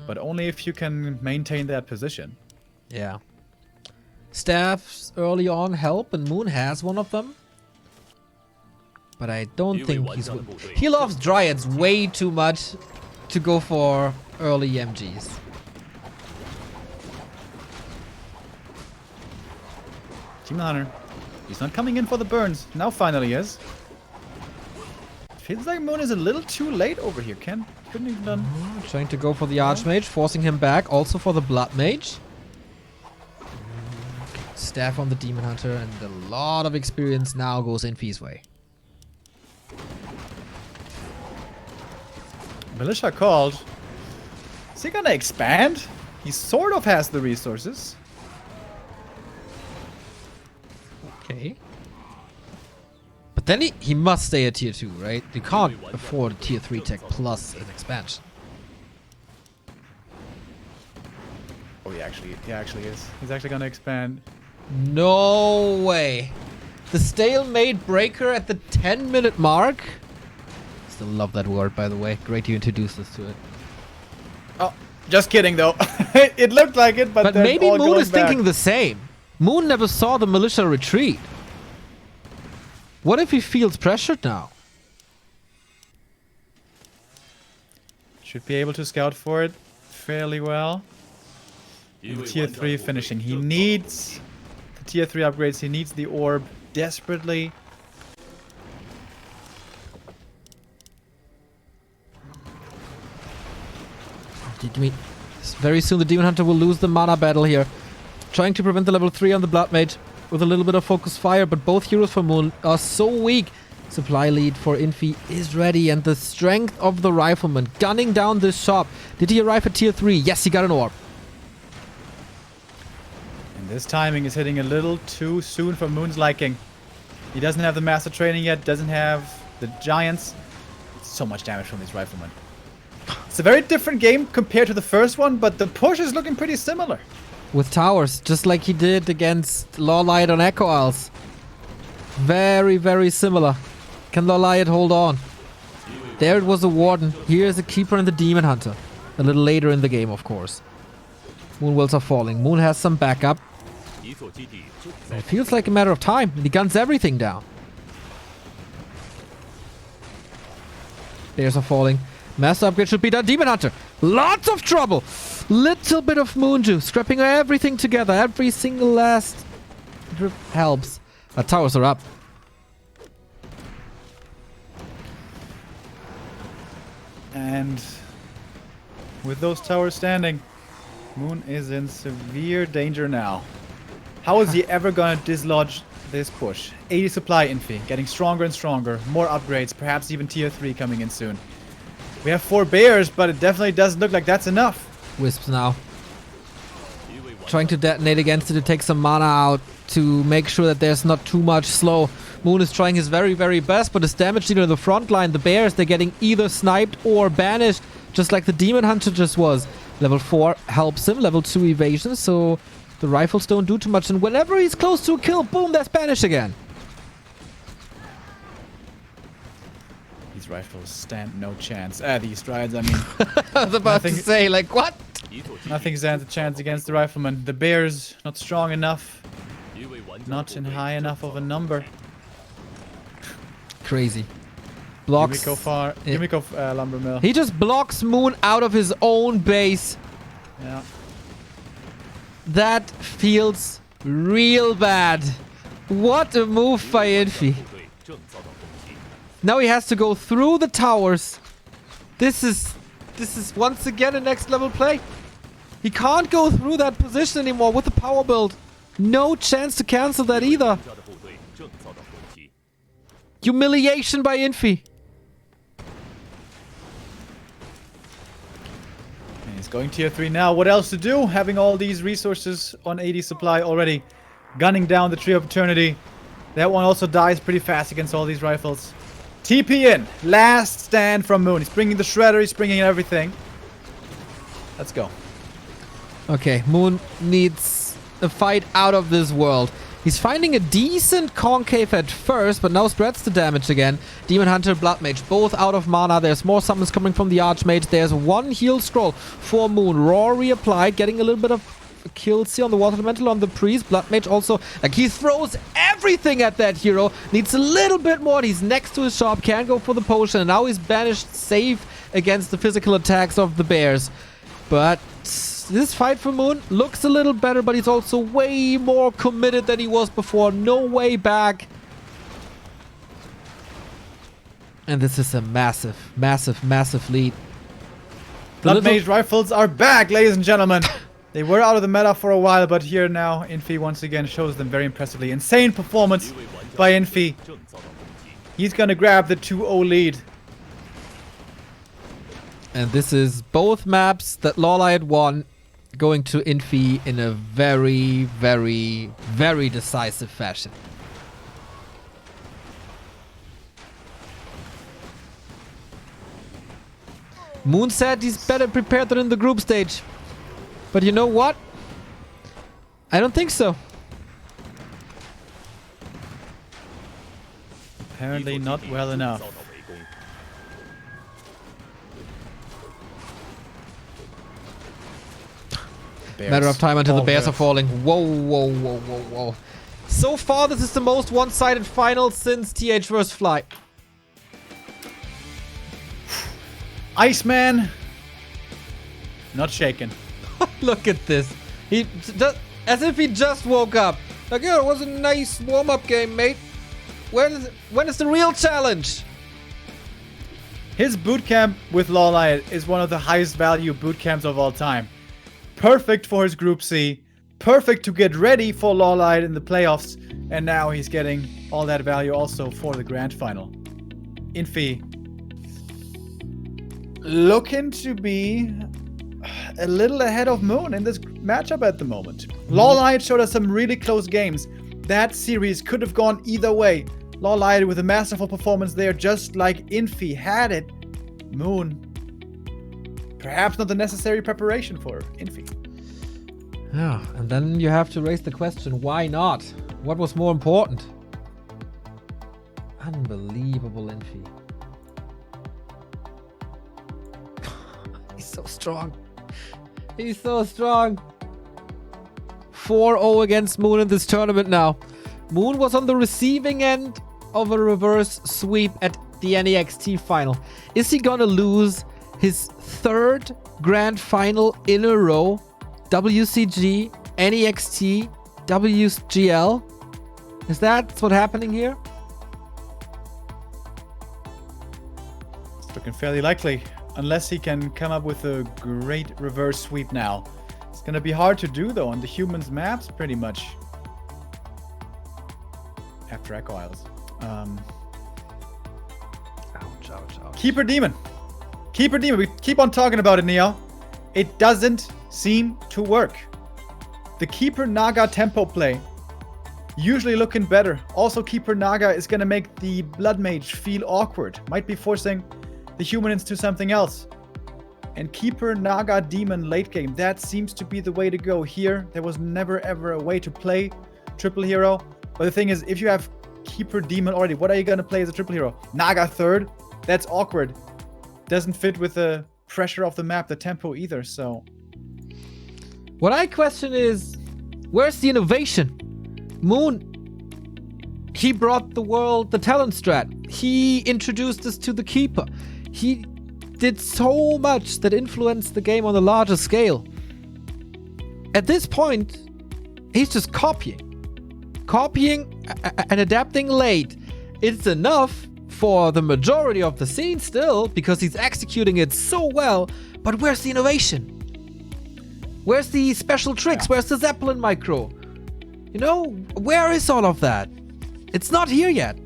But only if you can maintain that position. Yeah. Staffs early on help, and Moon has one of them. But I don't think he's... He loves Dryads way too much to go for early MGs. Demon Hunter. He's not coming in for the burns. Now finally is. Feels like Moon is a little too late over here, Ken. Couldn't even done. Trying to go for the Archmage, forcing him back. Also for the Blood Mage. Staff on the Demon Hunter, and a lot of experience now goes Infi's way. Militia called. Is he gonna expand? He sort of has the resources. Okay. But then he must stay at tier 2, right? You can't afford a tier 3 tech plus an expansion. Oh, he actually is. He's actually gonna expand. No way. The stalemate breaker at the 10-minute mark. Still love that word, by the way. Great you introduced us to it. Oh, just kidding though. It looked like it, but maybe Moon is thinking the same. Moon never saw the militia retreat. What if he feels pressured now? Should be able to scout for it fairly well. And tier 3 finishing. He needs the tier 3 upgrades. He needs the orb desperately. Very soon the Demon Hunter will lose the mana battle here. Trying to prevent the level 3 on the Blood Mage with a little bit of focus fire, but both heroes for Moon are so weak. Supply lead for Infi is ready, and the strength of the Rifleman gunning down this shop. Did he arrive at tier 3? Yes, he got an orb. And this timing is hitting a little too soon for Moon's liking. He doesn't have the Master Training yet, doesn't have the Giants. So much damage from these Riflemen. It's a very different game compared to the first one, but the push is looking pretty similar. With towers, just like he did against Lawlight on Echo Isles. Very, very similar. Can Lawlight hold on? There it was a Warden. Here is a Keeper and the Demon Hunter. A little later in the game, of course. Moon Wells are falling. Moon has some backup. It feels like a matter of time. He guns everything down. Bears are falling. Master upgrade should be done. Demon Hunter. Lots of trouble. Little bit of Moon Juice. Scrapping everything together. Every single last drip helps. Towers are up. And with those towers standing, Moon is in severe danger now. How is he ever gonna dislodge this push? 80 supply Infi, getting stronger and stronger. More upgrades, perhaps even tier 3 coming in soon. We have 4 bears, but it definitely doesn't look like that's enough. Wisps now. Trying to detonate against it to take some mana out to make sure that there's not too much slow. Moon is trying his very, very best, but his damage dealer in the front line, the bears, they're getting either sniped or banished, just like the Demon Hunter just was. Level 4 helps him, level 2 evasion, so the rifles don't do too much, and whenever he's close to a kill, boom, that's banished again. These rifles stand no chance. These strides, I mean. I was about to say, like, what? Nothing stands a chance against the rifleman. The bears, not strong enough. Not in high enough of a number. Crazy. Blocks. Yumiko lumber mill. He just blocks Moon out of his own base. Yeah. That feels real bad. What a move by Infi. Now he has to go through the towers. This is once again a next level play. He can't go through that position anymore with the power build. No chance to cancel that either. Humiliation by Infi. And he's going tier 3 now. What else to do? Having all these resources on 80 supply already. Gunning down the Tree of Eternity. That one also dies pretty fast against all these rifles. TP in. Last stand from Moon. He's bringing the Shredder. He's bringing everything. Let's go. Okay, Moon needs a fight out of this world. He's finding a decent concave at first, but now spreads the damage again. Demon Hunter, Blood Mage, both out of mana. There's more summons coming from the Archmage. There's one heal scroll for Moon. Raw reapplied, getting a little bit of kills here on the Water Elemental, on the Priest. Blood Mage also, like, he throws everything at that hero. Needs a little bit more. He's next to his shop, can go for the potion, and now he's banished safe against the physical attacks of the bears. But this fight for Moon looks a little better, but he's also way more committed than he was before. No way back. And this is a massive, massive, massive lead. Blood Mage rifles are back, ladies and gentlemen. They were out of the meta for a while, but here now, Infi once again shows them very impressively. Insane performance by Infi. He's gonna grab the 2-0 lead. And this is both maps that Lawlight won going to Infi in a very, very, very decisive fashion. Moon said he's better prepared than in the group stage. But you know what? I don't think so. Apparently not well enough. Matter of time until the bears are falling. Whoa, whoa, whoa, whoa, whoa. So far, this is the most one-sided final since TH vs. Fly. Iceman. Not shaken. Look at this. He just, as if he just woke up. Like, yeah, it was a nice warm-up game, mate. When is the real challenge? His bootcamp with Lawlight is one of the highest value bootcamps of all time. Perfect for his Group C. Perfect to get ready for Lawlight in the playoffs. And now he's getting all that value also for the grand final. Infi looking to be a little ahead of Moon in this matchup at the moment. Lawlight showed us some really close games. That series could have gone either way. Lawlight with a masterful performance there, just like Infi had it. Moon, perhaps not the necessary preparation for Infi. Yeah, and then you have to raise the question, why not? What was more important? Unbelievable, Infi. He's so strong. He's so strong. 4-0 against Moon in this tournament now. Moon was on the receiving end of a reverse sweep at the NEXT final. Is he gonna lose his third grand final in a row? WCG, NEXT, WGL? Is that what's happening here? It's looking fairly likely, unless he can come up with a great reverse sweep now. It's gonna be hard to do though on the humans maps pretty much. After Echo Isles. Ouch, ouch, ouch. Keeper Demon. Keeper Demon. We keep on talking about it, Neo. It doesn't seem to work. The Keeper Naga tempo play usually looking better. Also, Keeper Naga is going to make the Blood Mage feel awkward. Might be forcing the human into something else. And Keeper Naga Demon late game. That seems to be the way to go here. There was never ever a way to play triple hero. But the thing is, if you have Keeper Demon already, what are you going to play as a triple hero? Naga third? That's awkward. Doesn't fit with the pressure of the map, the tempo either, so... What I question is, where's the innovation? Moon, he brought the world the talent strat. He introduced us to the Keeper. He did so much that influenced the game on a larger scale. At this point, he's just copying and adapting late. It's enough for the majority of the scene still, because he's executing it so well, but where's the innovation? Where's the special tricks? Where's the Zeppelin micro? You know, where is all of that? It's not here yet.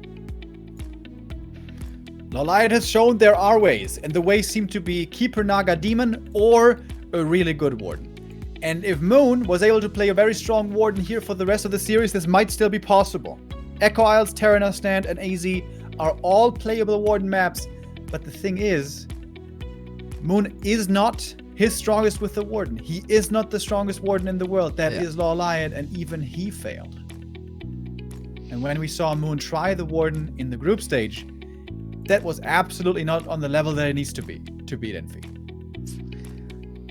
Lawlight has shown there are ways, and the ways seem to be Keeper Naga Demon or a really good Warden. And if Moon was able to play a very strong Warden here for the rest of the series, this might still be possible. Echo Isles, Terrana Stand, and AZ are all playable Warden maps, but the thing is, Moon is not his strongest with the Warden. He is not the strongest Warden in the world. That is Lawlight, and even he failed. And when we saw Moon try the Warden in the group stage, that was absolutely not on the level that it needs to be to beat Infi.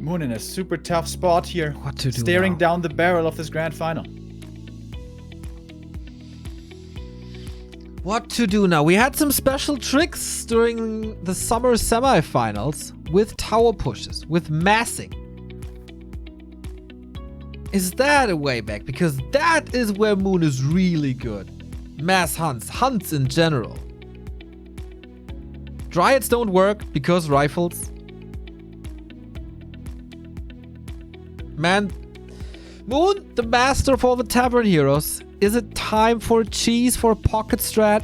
Moon in a super tough spot here, What to do staring now? down the barrel of this grand final. What to do now? We had some special tricks during the summer semifinals with tower pushes, with massing. Is that a way back? Because that is where Moon is really good. Mass hunts in general. Dryads don't work because rifles. Man, Moon, the master of all the tavern heroes. Is it time for a cheese, for a pocket strat?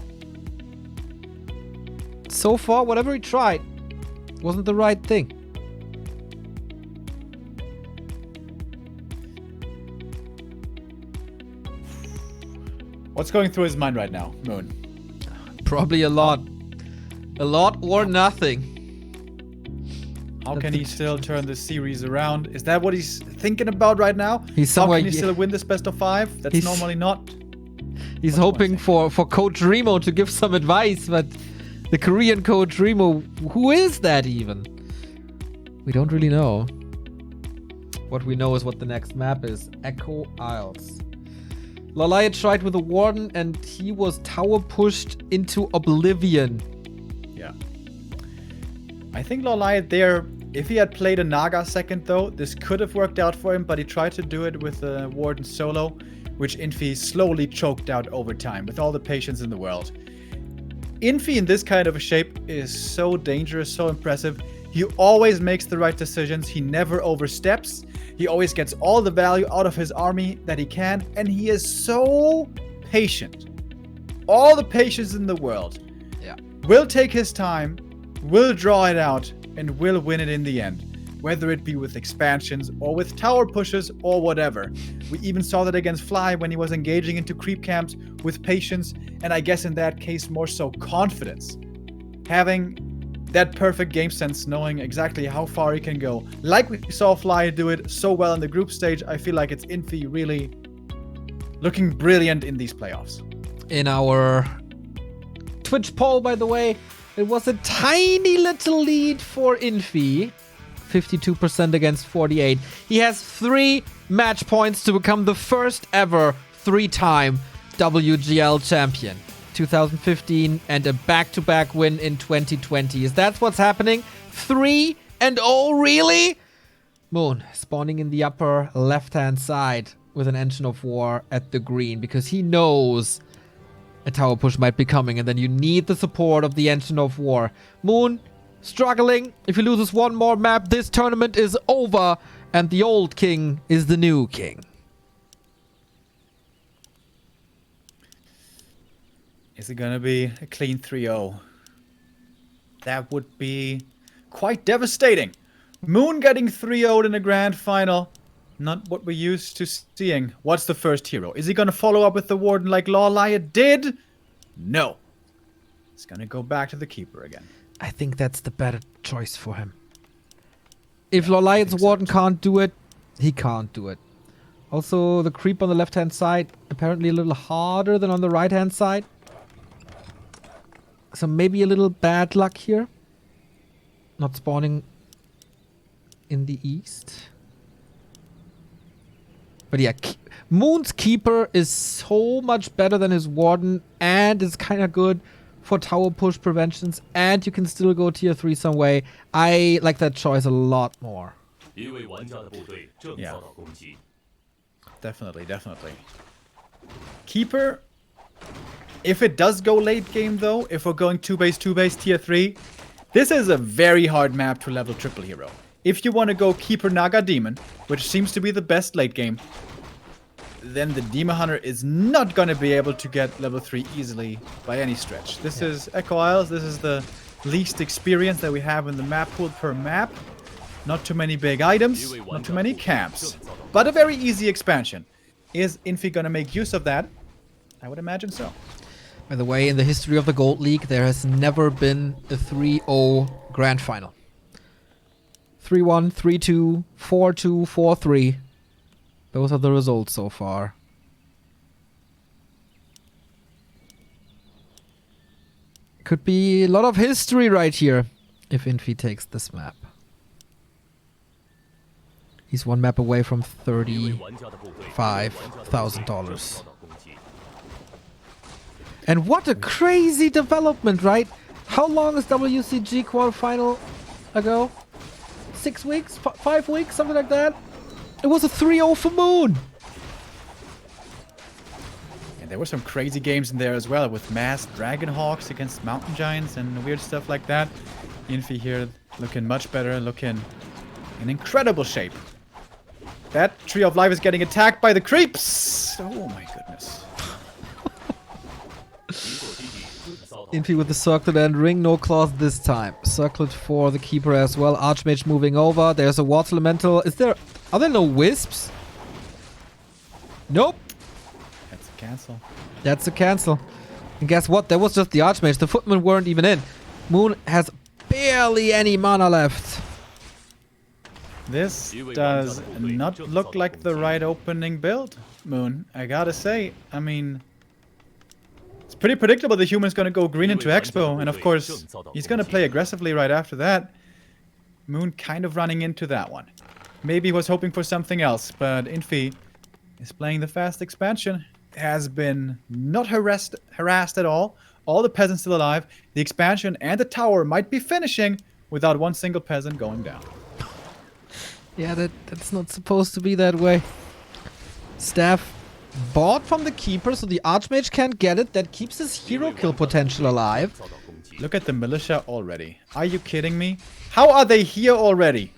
So far, whatever he tried wasn't the right thing. What's going through his mind right now, Moon? Probably a lot. A lot or nothing. How can he still turn this series around? Is that what he's thinking about right now? He's How somewhere. can he still win this best of 5? That's He's- normally not. He's What do hoping I for Coach Remo to give some advice, but the Korean Coach Remo, who is that even? We don't really know. What we know is what the next map is. Echo Isles. Lolaya tried with the Warden and he was tower pushed into oblivion. Yeah. I think Lolaya there, if he had played a Naga second though, this could have worked out for him, but he tried to do it with the Warden solo, which Infi slowly choked out over time with all the patience in the world. Infi in this kind of a shape is so dangerous, so impressive. He always makes the right decisions. He never oversteps. He always gets all the value out of his army that he can, and he is so patient. All the patience in the world. Yeah. Will take his time, will draw it out, and will win it in the end. Whether it be with expansions, or with tower pushes, or whatever. We even saw that against Fly when he was engaging into creep camps with patience, and I guess in that case more so confidence. Having that perfect game sense, knowing exactly how far he can go. Like we saw Fly do it so well in the group stage, I feel like it's Infi really looking brilliant in these playoffs. In our Twitch poll, by the way, it was a tiny little lead for Infi. 52% against 48. He has 3 match points to become the first ever 3-time WGL champion. 2015 and a back-to-back win in 2020. Is that what's happening? 3-0, really? Moon spawning in the upper left-hand side with an Engine of War at the green because he knows a tower push might be coming and then you need the support of the Engine of War. Moon struggling. If he loses one more map, this tournament is over and the old king is the new king. Is it gonna be a clean 3-0? That would be quite devastating. Moon getting 3-0'd in a grand final. Not what we're used to seeing. What's the first hero? Is he gonna follow up with the Warden like Lawlaya did? No. He's gonna go back to the Keeper again. I think that's the better choice for him. If Lawlaya's Warden can't do it, he can't do it. Also, the creep on the left-hand side, apparently a little harder than on the right-hand side. So maybe a little bad luck here. Not spawning in the east. But yeah, Moon's Keeper is so much better than his Warden and is kind of good for tower push preventions, and you can still go tier 3 some way. I like that choice a lot more. Yeah. Definitely, definitely. Keeper, if it does go late game though, if we're going 2-base tier 3, this is a very hard map to level triple hero. If you want to go Keeper Naga Demon, which seems to be the best late game, then the Demon Hunter is not going to be able to get level 3 easily by any stretch. This is Echo Isles, this is the least experience that we have in the map pool per map. Not too many big items, not too many camps, but a very easy expansion. Is Infi going to make use of that? I would imagine so. By the way, in the history of the Gold League, there has never been a 3-0 grand final. 3-1, 3-2, 4-2, 4-3. Those are the results so far. Could be a lot of history right here if Infi takes this map. He's one map away from $35,000. And what a crazy development, right? How long is WCG quarterfinal ago? 6 weeks? 5 weeks? Something like that? It was a 3-0 for Moon. And there were some crazy games in there as well, with masked Dragonhawks against Mountain Giants and weird stuff like that. Infi here looking much better, looking in incredible shape. That Tree of Life is getting attacked by the creeps. Oh my goodness. Infi with the circlet and ring, no claws this time. Circlet for the Keeper as well. Archmage moving over. There's a Water Elemental. Are there no wisps? Nope. That's a cancel. That's a cancel. And guess what? There was just the Archmage. The Footmen weren't even in. Moon has barely any mana left. This does not look like the right opening build, Moon. I gotta say, I mean, it's pretty predictable the human's gonna go green into Expo, and of course, he's gonna play aggressively right after that. Moon kind of running into that one. Maybe he was hoping for something else, but Infi is playing the fast expansion. has been not harassed at all. All the peasants still alive. The expansion and the tower might be finishing without one single peasant going down. Yeah, that's not supposed to be that way. Staff bought from the keeper, so the Archmage can't get it. That keeps his hero kill potential alive. Look at the militia already. Are you kidding me? How are they here already?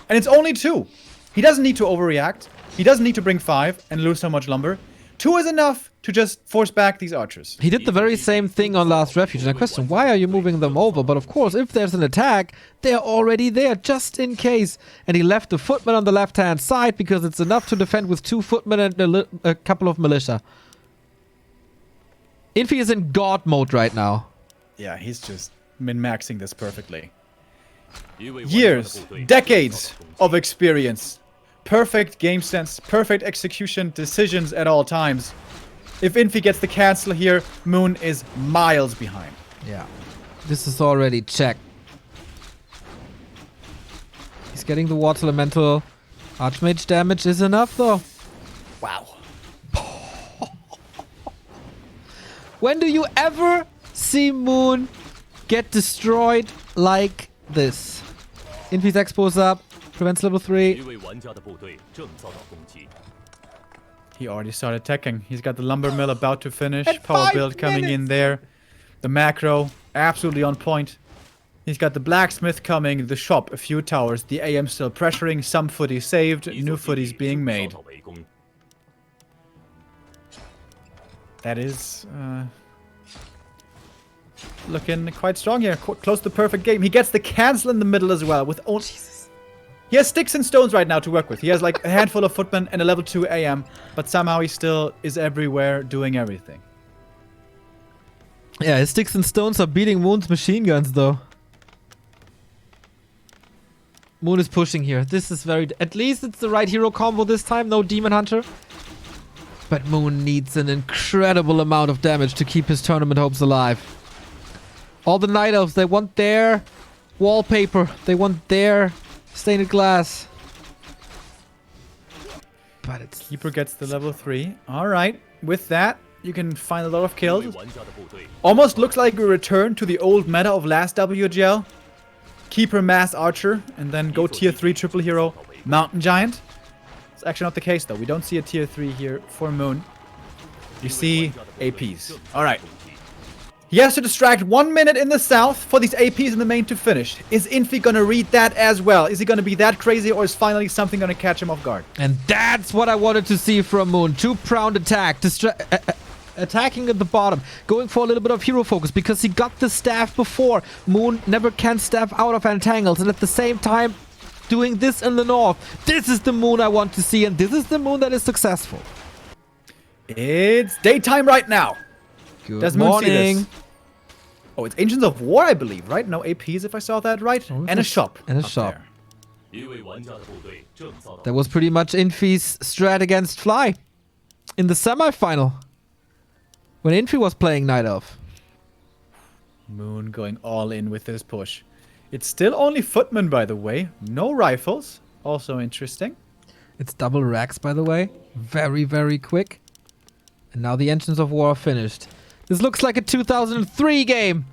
And it's only 2. He doesn't need to overreact. He doesn't need to bring 5 and lose so much lumber. 2 is enough to just force back these archers. He did the very same thing on last Refuge, and I question, why are you moving them over? But of course, if there's an attack, they're already there, just in case. And he left the footmen on the left-hand side, because it's enough to defend with 2 footmen and a couple of militia. Infi is in God mode right now. Yeah, he's just min-maxing this perfectly. Years, decades of experience. Perfect game sense, perfect execution, decisions at all times. If Infi gets the cancel here, Moon is miles behind. Yeah. This is already checked. He's getting the water elemental. Archmage damage is enough though. Wow. When do you ever see Moon get destroyed like this? Infi's expo's up. Prevents level 3. He already started attacking. He's got the lumber mill about to finish. At Power 5 build coming in minutes. there. The macro, absolutely on point. He's got the blacksmith coming, the shop, a few towers. The AM still pressuring, some footy saved, new footies being made. That is looking quite strong here. Close to the perfect game. He gets the cancel in the middle as well with only... He has sticks and stones right now to work with. He has like a handful of footmen and a level 2 AM, but somehow he still is everywhere doing everything. Yeah, his sticks and stones are beating Moon's machine guns though. Moon is pushing here. This is very... At least it's the right hero combo this time. No Demon Hunter. But Moon needs an incredible amount of damage to keep his tournament hopes alive. All the Night Elves, they want their wallpaper. They want their stained glass. But it's... Keeper gets the level 3. Alright. With that, you can find a lot of kills. Almost looks like we return to the old meta of last WGL. Keeper, Mass Archer, and then go tier 3 triple hero, Mountain Giant. It's actually not the case though. We don't see a tier 3 here for Moon. You see APs. Alright. He has to distract 1 minute in the south for these APs in the main to finish. Is Infi gonna read that as well? Is he gonna be that crazy, or is finally something gonna catch him off guard? And that's what I wanted to see from Moon. 2-pronged attack. Attacking at the bottom. Going for a little bit of hero focus because he got the staff before. Moon never can staff out of entangles. And at the same time, doing this in the north. This is the Moon I want to see. And this is the Moon that is successful. It's daytime right now. Good Does Moon see morning. this? Oh, it's Engines of War, I believe, right? No APs, if I saw that right. Oh, And a shop. And a up shop. there. That was pretty much Infi's strat against Fly in the semifinal when Infi was playing Night Elf. Moon going all in with this push. It's still only footmen, by the way. No rifles. Also interesting. It's double racks, by the way. Very, very quick. And now the Engines of War are finished. This looks like a 2003 game.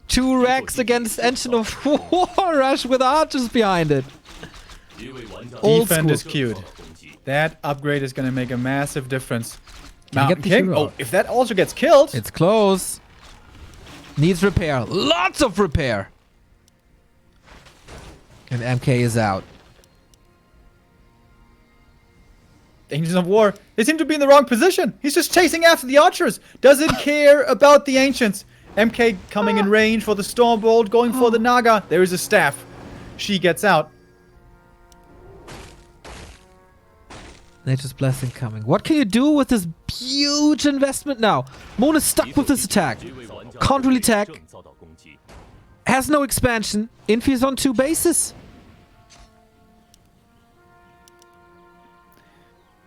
2 racks against Engine of War Rush with archers behind it. Old Defend school. is cute. That upgrade is going to make a massive difference. Can you Mountain get the King? hero? Oh, if that also gets killed. It's close. Needs repair. Lots of repair. And MK is out. Engines of War. They seem to be in the wrong position. He's just chasing after the archers. Doesn't care about the ancients. MK coming in range for the Stormbolt, going for the Naga. There is a staff. She gets out. Nature's Blessing coming. What can you do with this huge investment now? Moon is stuck with this attack. Can't really attack. Has no expansion. Infi is on 2 bases.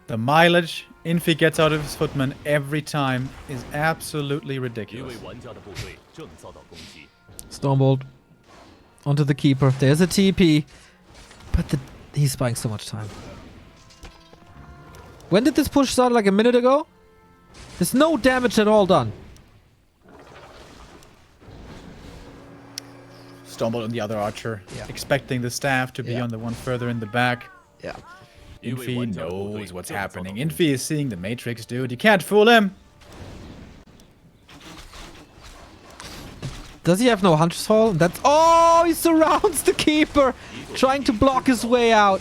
The mileage Infi gets out of his footman every time is absolutely ridiculous. Stormbolt. Onto the Keeper. There's a TP. But he's buying so much time. When did this push start? Like a minute ago? There's no damage at all done. Stumbled on the other archer, Yeah. expecting the staff to be Yeah. on the one further in the back. Yeah. Infi knows what's happening. Infi is seeing the Matrix, dude. You can't fool him. Does he have no Hunter's Fall? That's... Oh, he surrounds the Keeper, trying to block his way out.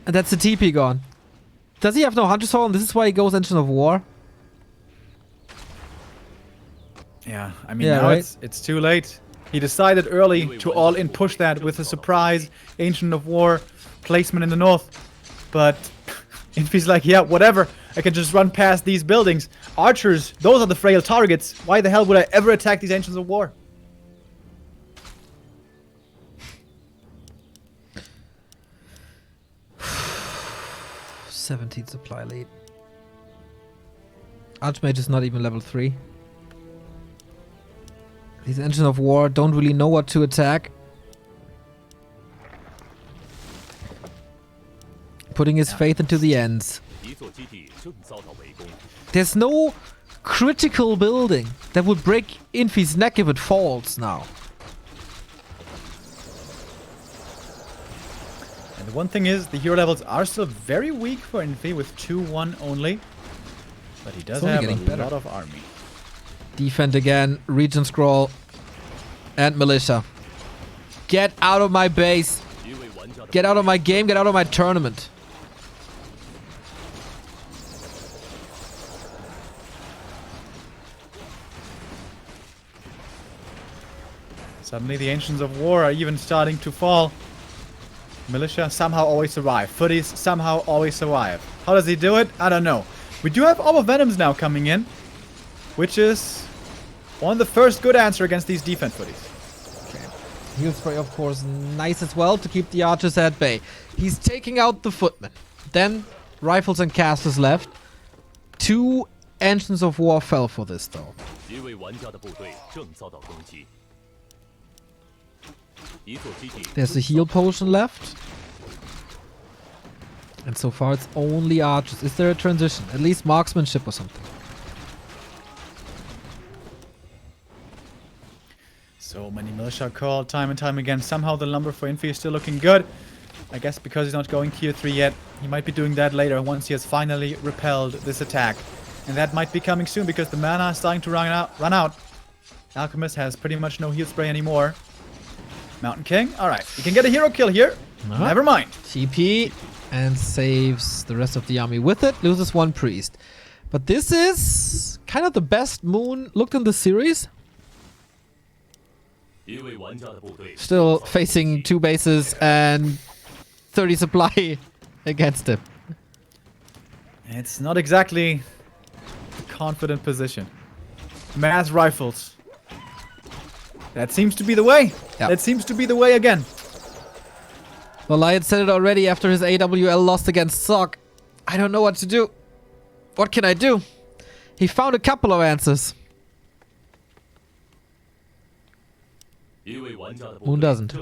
And that's the TP gone. Does he have no Hunter's Fall? And this is why he goes Engine of War? Yeah, I mean, Yeah, now right? it's too late. He decided early to all-in push that with a surprise Ancient of War placement in the north. But Infi's like, yeah, whatever. I can just run past these buildings. Archers, those are the frail targets. Why the hell would I ever attack these Ancients of War? '17 supply lead. Archmage is not even level 3. These Engine of War don't really know what to attack. Putting his faith into the ends. There's no critical building that would break Infi's neck if it falls now. And the one thing is, the hero levels are still very weak for Infi with 2-1 only. But he does It's only have a getting better. lot of army. Defend again, Region Scroll, and Militia. Get out of my base. Get out of my game, get out of my tournament. Suddenly the Ancients of War are even starting to fall. Militia somehow always survive. Footies somehow always survive. How does he do it? I don't know. We do have Orb of Venoms now coming in, which is one of the first good answer against these defense footies. Heal Spray, of course, nice as well to keep the archers at bay. He's taking out the footmen. Then rifles and casters left. 2 Engines of War fell for this, though. There's a heal potion left. And so far it's only archers. Is there a transition? At least marksmanship or something. So many militia called time and time again. Somehow the lumber for Infi is still looking good. I guess because he's not going tier 3 yet. He might be doing that later once he has finally repelled this attack. And that might be coming soon because the mana is starting to run out. Alchemist has pretty much no heal spray anymore. Mountain King. Alright, you can get a hero kill here. Uh-huh. Never mind. TP and saves the rest of the army with it. Loses 1 priest. But this is kind of the best Moon looked in the series. Still facing 2 bases and 30 supply against him. It's not exactly a confident position. Mass rifles. That seems to be the way. Yep. That seems to be the way again. Well, Lion said it already after his AWL lost against Sock. I don't know what to do. What can I do? He found a couple of answers. Moon doesn't.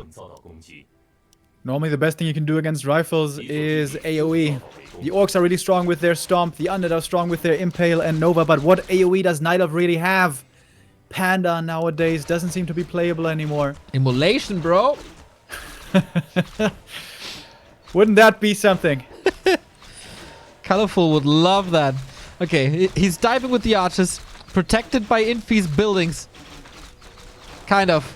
Normally the best thing you can do against rifles is AoE. The Orcs are really strong with their Stomp, the Undead are strong with their Impale and Nova, but what AoE does Night Elf really have? Panda nowadays doesn't seem to be playable anymore. Immolation, bro. Wouldn't that be something? Colorful would love that. Okay, he's diving with the archers, protected by Infi's buildings. Kind of.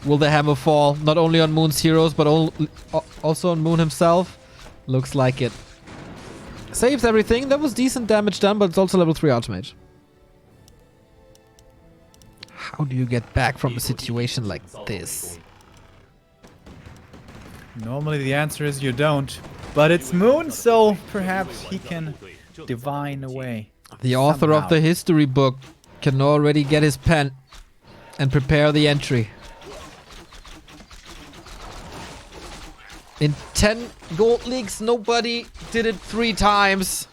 Will the hammer fall? Not only on Moon's heroes, but also on Moon himself? Looks like it. Saves everything. That was decent damage done, but it's also level 3 Archmage. How do you get back from a situation like this? Normally the answer is you don't. But it's Moon, so perhaps he can divine away. The author of the history book can already get his pen and prepare the entry. In 10 gold leagues, nobody did it 3 times.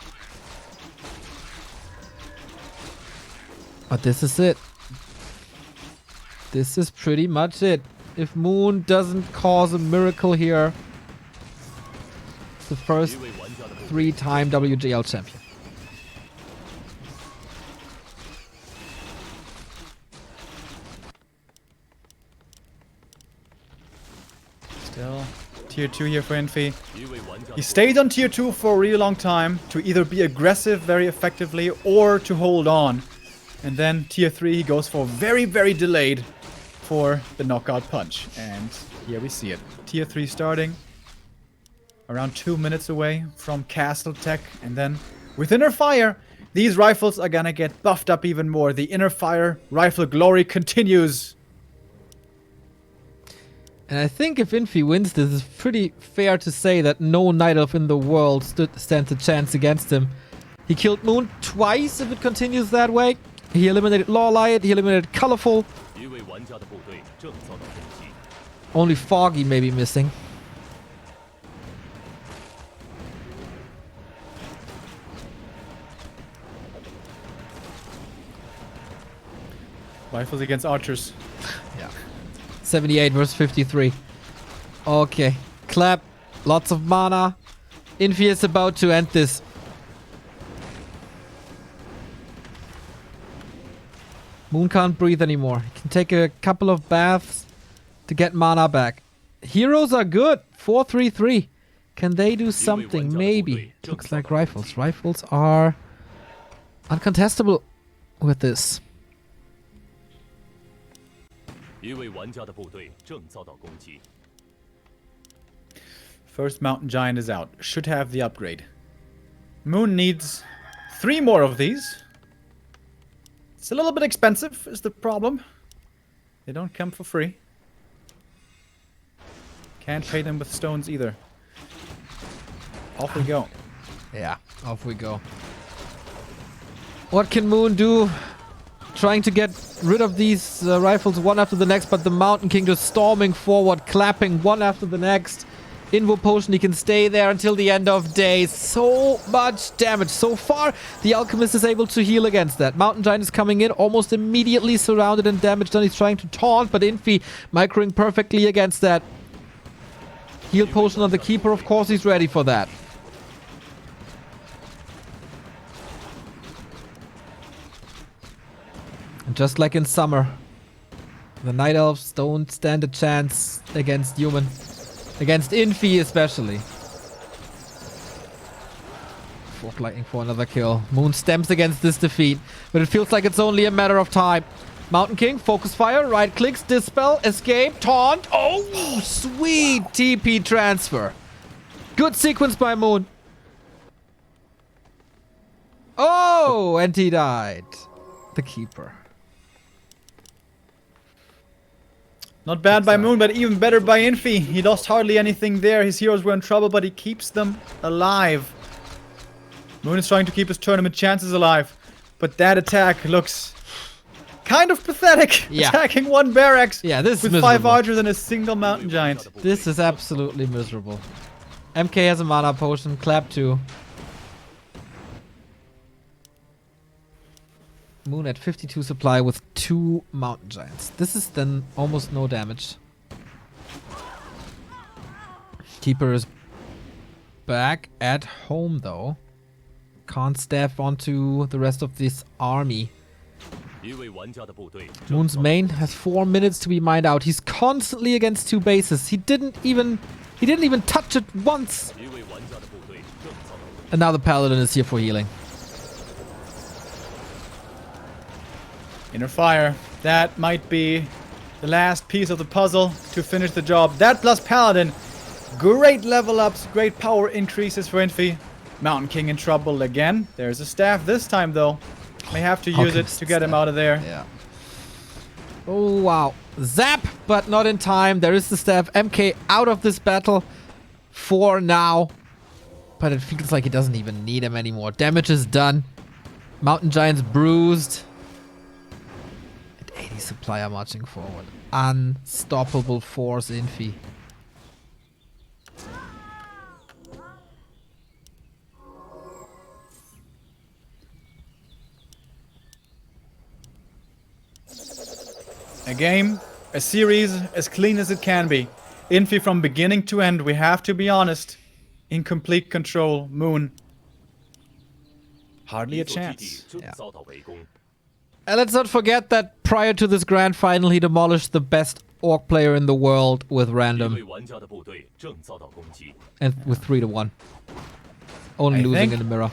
But this is it. This is pretty much it. If Moon doesn't cause a miracle here, it's the first 3-time WGL champion. Still tier 2 here for Infi. He stayed on tier 2 for a really long time to either be aggressive very effectively or to hold on. And then tier 3 he goes for very, very delayed for the knockout punch. And here we see it. Tier 3 starting. Around 2 minutes away from Castle Tech. And then with Inner Fire, these rifles are gonna get buffed up even more. The Inner Fire rifle glory continues. And I think if Infi wins this, it's pretty fair to say that no Night Elf in the world stands a chance against him. He killed Moon twice if it continues that way. He eliminated Lawlight, he eliminated Colorful. Only Foggy may be missing. Rifles against archers. Yeah. 78 versus 53. Okay. Clap. Lots of mana. Infi is about to end this. Moon can't breathe anymore. He can take a couple of baths to get mana back. Heroes are good. 4-3-3. Can they do something? Maybe. Looks like rifles. Rifles are uncontestable with this. First Mountain Giant is out. Should have the upgrade. Moon needs 3 more of these. It's a little bit expensive, is the problem. They don't come for free. Can't pay them with stones either. Off we go. Yeah, off we go. What can Moon do? Trying to get rid of these rifles one after the next, but the Mountain King just storming forward, clapping one after the next. Invo Potion, he can stay there until the end of days. So much damage. So far, the Alchemist is able to heal against that. Mountain Giant is coming in, almost immediately surrounded and damage done. He's trying to taunt, but Infi microing perfectly against that. Heal Potion on the Keeper, of course he's ready for that. And just like in summer, the Night Elves don't stand a chance against human. Against Infi especially. Fork Lightning for another kill. Moon stems against this defeat, but it feels like it's only a matter of time. Mountain King, focus fire, right clicks, dispel, escape, taunt. Oh, sweet TP transfer. Good sequence by Moon. Oh, and he died. The Keeper. Not bad by Moon, but even better by Infi. He lost hardly anything there. His heroes were in trouble, but he keeps them alive. Moon is trying to keep his tournament chances alive, but that attack looks kind of pathetic. Yeah. Attacking one barracks this with is 5 archers and a single Mountain Giant. This is absolutely miserable. MK has a mana potion, clap 2. Moon at 52 supply with 2 Mountain Giants. This is then almost no damage. Keeper is back at home though. Can't staff onto the rest of this army. Moon's main has 4 minutes to be mined out. He's constantly against 2 bases. He didn't even touch it once. And now the Paladin is here for healing. Inner Fire. That might be the last piece of the puzzle to finish the job. That plus Paladin. Great level ups, great power increases for Infi. Mountain King in trouble again. There's a staff this time though. May have to use it to get him out of there. Yeah. Oh wow. Zap, but not in time. There is the staff. MK out of this battle for now. But it feels like he doesn't even need him anymore. Damage is done. Mountain Giant's bruised. 80 supplier marching forward. Unstoppable force, Infi. A game, a series, as clean as it can be. Infi from beginning to end, we have to be honest. in complete control. Moon. Hardly a chance. Yeah. And let's not forget that prior to this grand final, he demolished the best orc player in the world with random. And with 3-1. Only losing in the mirror.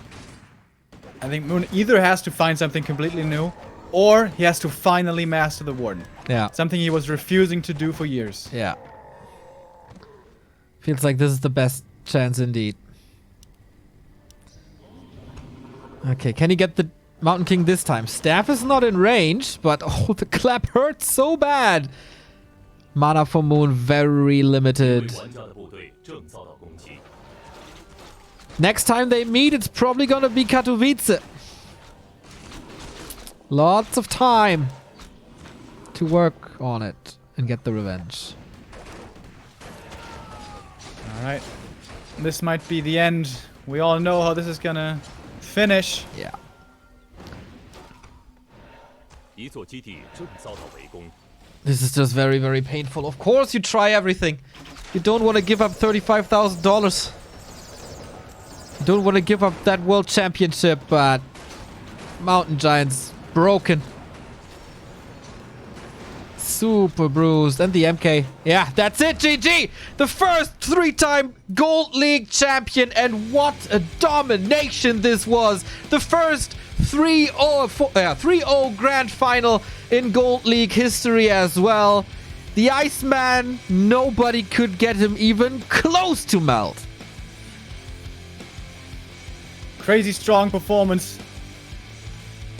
I think Moon either has to find something completely new, or he has to finally master the Warden. Yeah. Something he was refusing to do for years. Yeah. Feels like this is the best chance indeed. Okay, can he get the Mountain King this time? Staff is not in range, but oh, the clap hurts so bad. Mana for Moon very limited. Next time they meet, it's probably gonna be Katowice. Lots of time to work on it and get the revenge. Alright. This might be the end. We all know how this is gonna finish. Yeah. This is just very, very painful. Of course you try everything. You don't want to give up $35,000. You don't want to give up that world championship, but Mountain Giant's broken. Super bruised. And the MK. Yeah, that's it, GG! The first 3-time Gold League champion, and what a domination this was! The first 3-0 grand final in Gold League history as well. The Iceman, nobody could get him even close to melt. Crazy strong performance.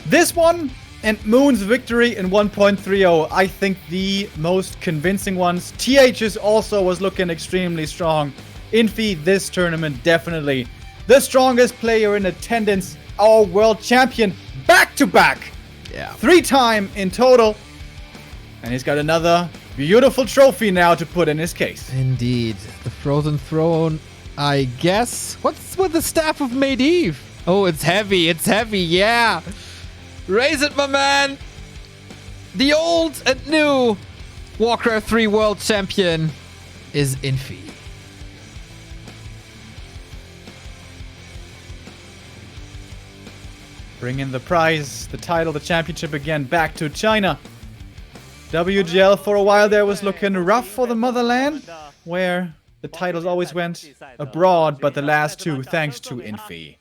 This one and Moon's victory in 1.30, I think the most convincing ones. TH's also was looking extremely strong. Infi this tournament definitely the strongest player in attendance. Our world champion back to back. Yeah. 3-time in total. And he's got another beautiful trophy now to put in his case. Indeed. The Frozen Throne, I guess. What's with the Staff of Medivh? Oh, it's heavy. It's heavy. Yeah. Raise it, my man. The old and new Warcraft 3 world champion is Infi. Bringing the prize, the title, the championship again back to China. WGL for a while there was looking rough for the motherland, where the titles always went abroad, but the last two thanks to Infi.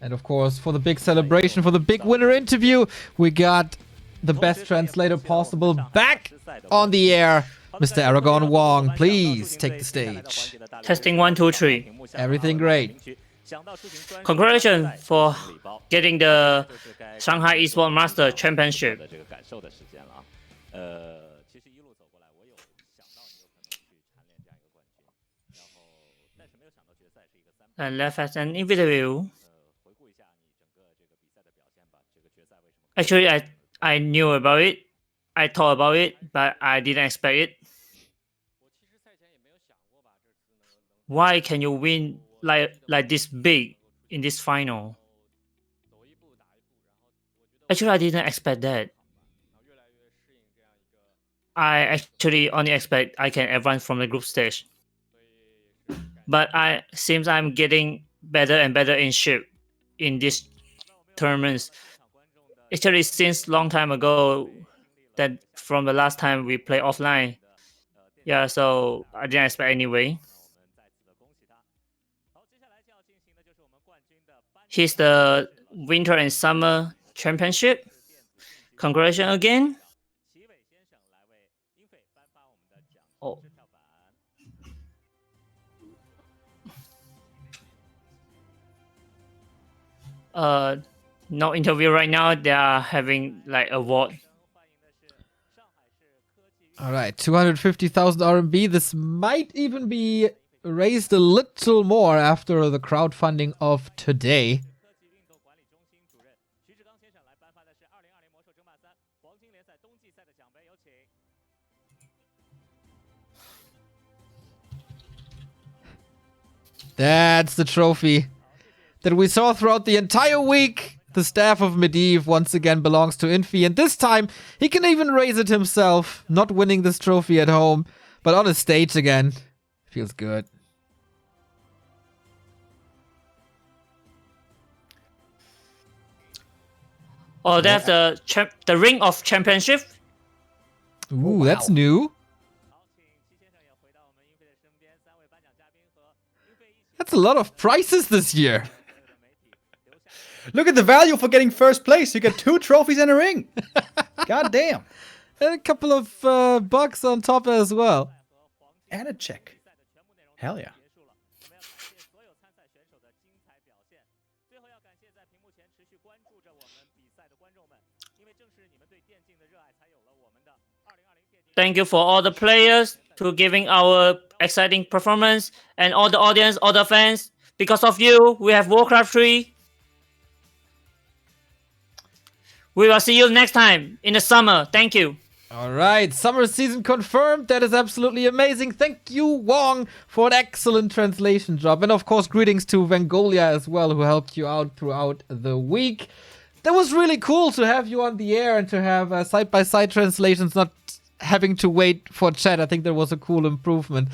And of course, for the big celebration, for the big winner interview, we got the best translator possible back on the air. Mr. Aragon Wong, please take the stage. Testing 1, 2, 3. Everything great. Congratulations for getting the Shanghai Esports Master Championship. And left as an interview. Actually, I knew about it. I thought about it, but I didn't expect it. Why can you win like this big in this final? Actually, I didn't expect that. I actually only expect I can advance from the group stage. But seems I'm getting better and better in shape in these tournaments. Actually, since long time ago, that from the last time we played offline. Yeah, so I didn't expect anyway. Here's the Winter and Summer Championship. Congratulations again. Oh. No interview right now. They are having like a vote. All right, 250,000 RMB. This might even be raised a little more after the crowdfunding of today. That's the trophy that we saw throughout the entire week. The Staff of Medivh once again belongs to Infi, and this time he can even raise it himself, not winning this trophy at home, but on a stage again. Feels good. Oh, they have the ring of championship. Ooh, that's new. That's a lot of prizes this year. Look at the value for getting first place. You get 2 trophies and a ring. God damn. And a couple of bucks on top as well. And a check. Hell yeah. Thank you for all the players to giving our exciting performance and all the audience, all the fans. Because of you, we have Warcraft 3. We will see you next time in the summer. Thank you. All right, summer season confirmed. That is absolutely amazing. Thank you, Wong, for an excellent translation job. And of course, greetings to Vengolia as well, who helped you out throughout the week. That was really cool to have you on the air and to have side-by-side translations, not having to wait for chat. I think that was a cool improvement.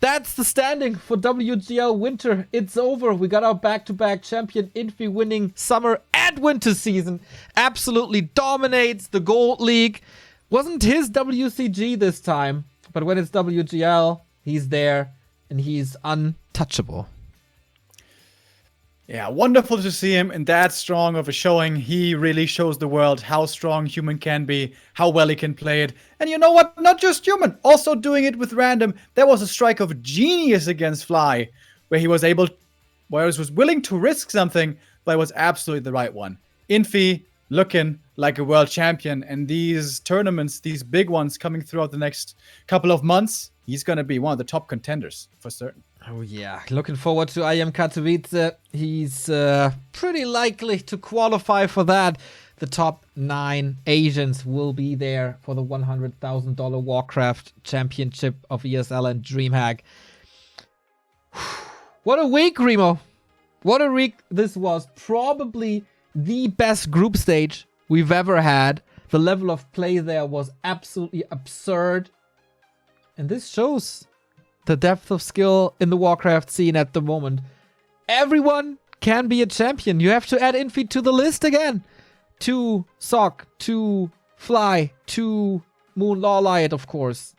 That's the standing for WGL Winter. It's over. We got our back-to-back champion, Infi, winning summer and winter season. Absolutely dominates the Gold League. Wasn't his WCG this time, but when it's WGL, he's there and he's untouchable. Yeah, wonderful to see him in that strong of a showing. He really shows the world how strong human can be, how well he can play it. And you know what? Not just human, also doing it with random. There was a strike of genius against Fly, where he was willing to risk something, but it was absolutely the right one. Infi looking like a world champion, and these tournaments, these big ones coming throughout the next couple of months, he's going to be one of the top contenders for certain. Oh yeah, looking forward to IM Katowice. He's pretty likely to qualify for that. The top 9 Asians will be there for the $100,000 Warcraft Championship of ESL and DreamHack. What a week, Remo. What a week this was. Probably the best group stage we've ever had. The level of play there was absolutely absurd. And this shows the depth of skill in the Warcraft scene at the moment. Everyone can be a champion. You have to add Infi to the list again. To Sock, to Fly, to Moon Lawlight, of course.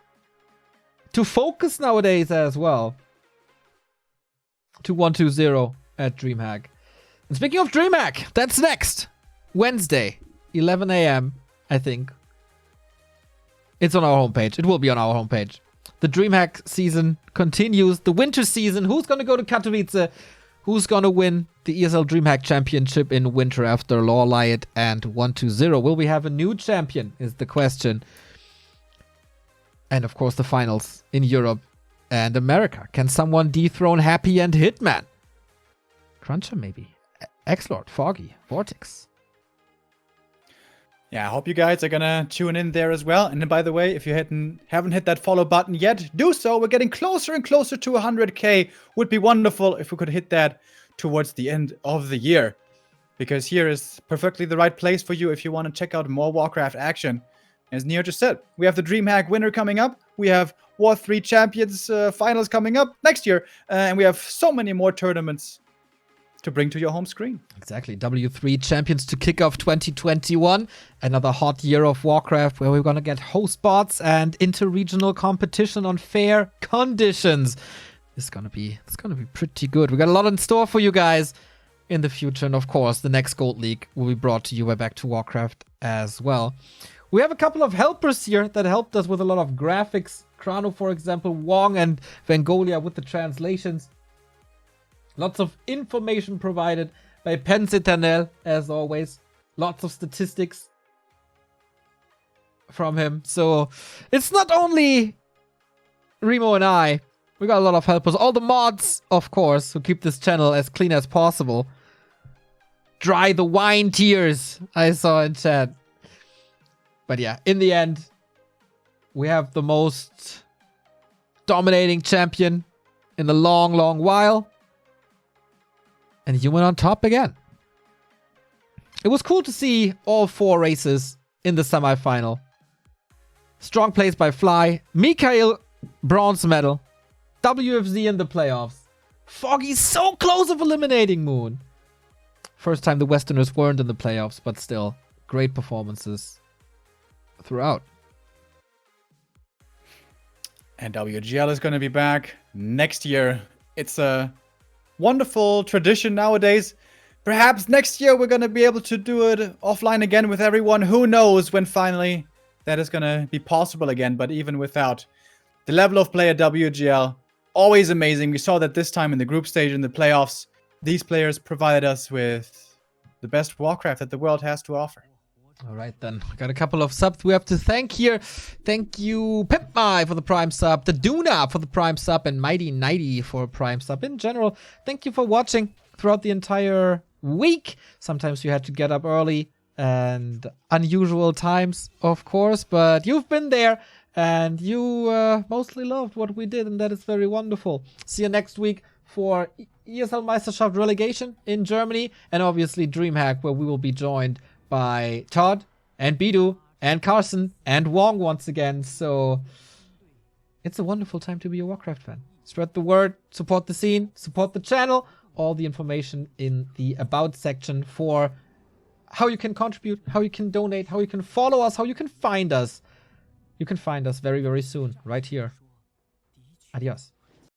To Focus nowadays as well. To 120 at DreamHack. And speaking of DreamHack, that's next. Wednesday, 11 a.m., I think. It's on our homepage. It will be on our homepage. The DreamHack season continues. The winter season. Who's going to go to Katowice? Who's going to win the ESL DreamHack Championship in winter after Lawlight and 120? Will we have a new champion is the question. And of course the finals in Europe and America. Can someone dethrone Happy and Hitman? Cruncher maybe. X-Lord, Foggy, Vortex. Yeah, I hope you guys are gonna tune in there as well. And then, by the way, if you haven't hit that follow button yet, do so. We're getting closer and closer to 100k. Would be wonderful if we could hit that towards the end of the year. Because here is perfectly the right place for you if you want to check out more Warcraft action. As Neo just said, we have the DreamHack Winter coming up. We have War 3 Champions finals coming up next year. And we have so many more tournaments to bring to your home screen. Exactly. W3 Champions to kick off 2021. Another hot year of Warcraft where we're going to get host bots and inter-regional competition on fair conditions. It's going to be pretty good. We got a lot in store for you guys in the future. And of course, the next Gold League will be brought to you by Back to Warcraft as well. We have a couple of helpers here that helped us with a lot of graphics. Krano, for example, Wong and Vengolia with the translations. Lots of information provided by Pence Eternel, as always. Lots of statistics from him. So it's not only Remo and I. We got a lot of helpers. All the mods, of course, who keep this channel as clean as possible. Dry the wine tears, I saw in chat. But yeah, in the end, we have the most dominating champion in a long, long while. And Human on top again. It was cool to see all 4 races in the semifinal. Strong plays by Fly. Mikhail, bronze medal. WFZ in the playoffs. Foggy so close of eliminating Moon. First time the Westerners weren't in the playoffs, but still. great performances throughout. And WGL is going to be back next year. It's a wonderful tradition nowadays. Perhaps next year we're going to be able to do it offline again with everyone. Who knows when finally that is going to be possible again. But even without, the level of play at WGL, always amazing. We saw that this time in the group stage in the playoffs. These players provided us with the best Warcraft that the world has to offer. All right, then. Got a couple of subs we have to thank here. Thank you, Pimpmy, for the Prime sub, the Duna for the Prime sub, and Mighty 90 for a Prime sub. In general, thank you for watching throughout the entire week. Sometimes you had to get up early and unusual times, of course, but you've been there and you mostly loved what we did, and that is very wonderful. See you next week for ESL Meisterschaft relegation in Germany, and obviously DreamHack, where we will be joined by Todd and Bidu and Carson and Wong once again. So it's a wonderful time to be a Warcraft fan. Spread the word, support the scene, support the channel. All the information in the About section for how you can contribute, how you can donate, how you can follow us, how you can find us. You can find us very, very soon right here. Adios.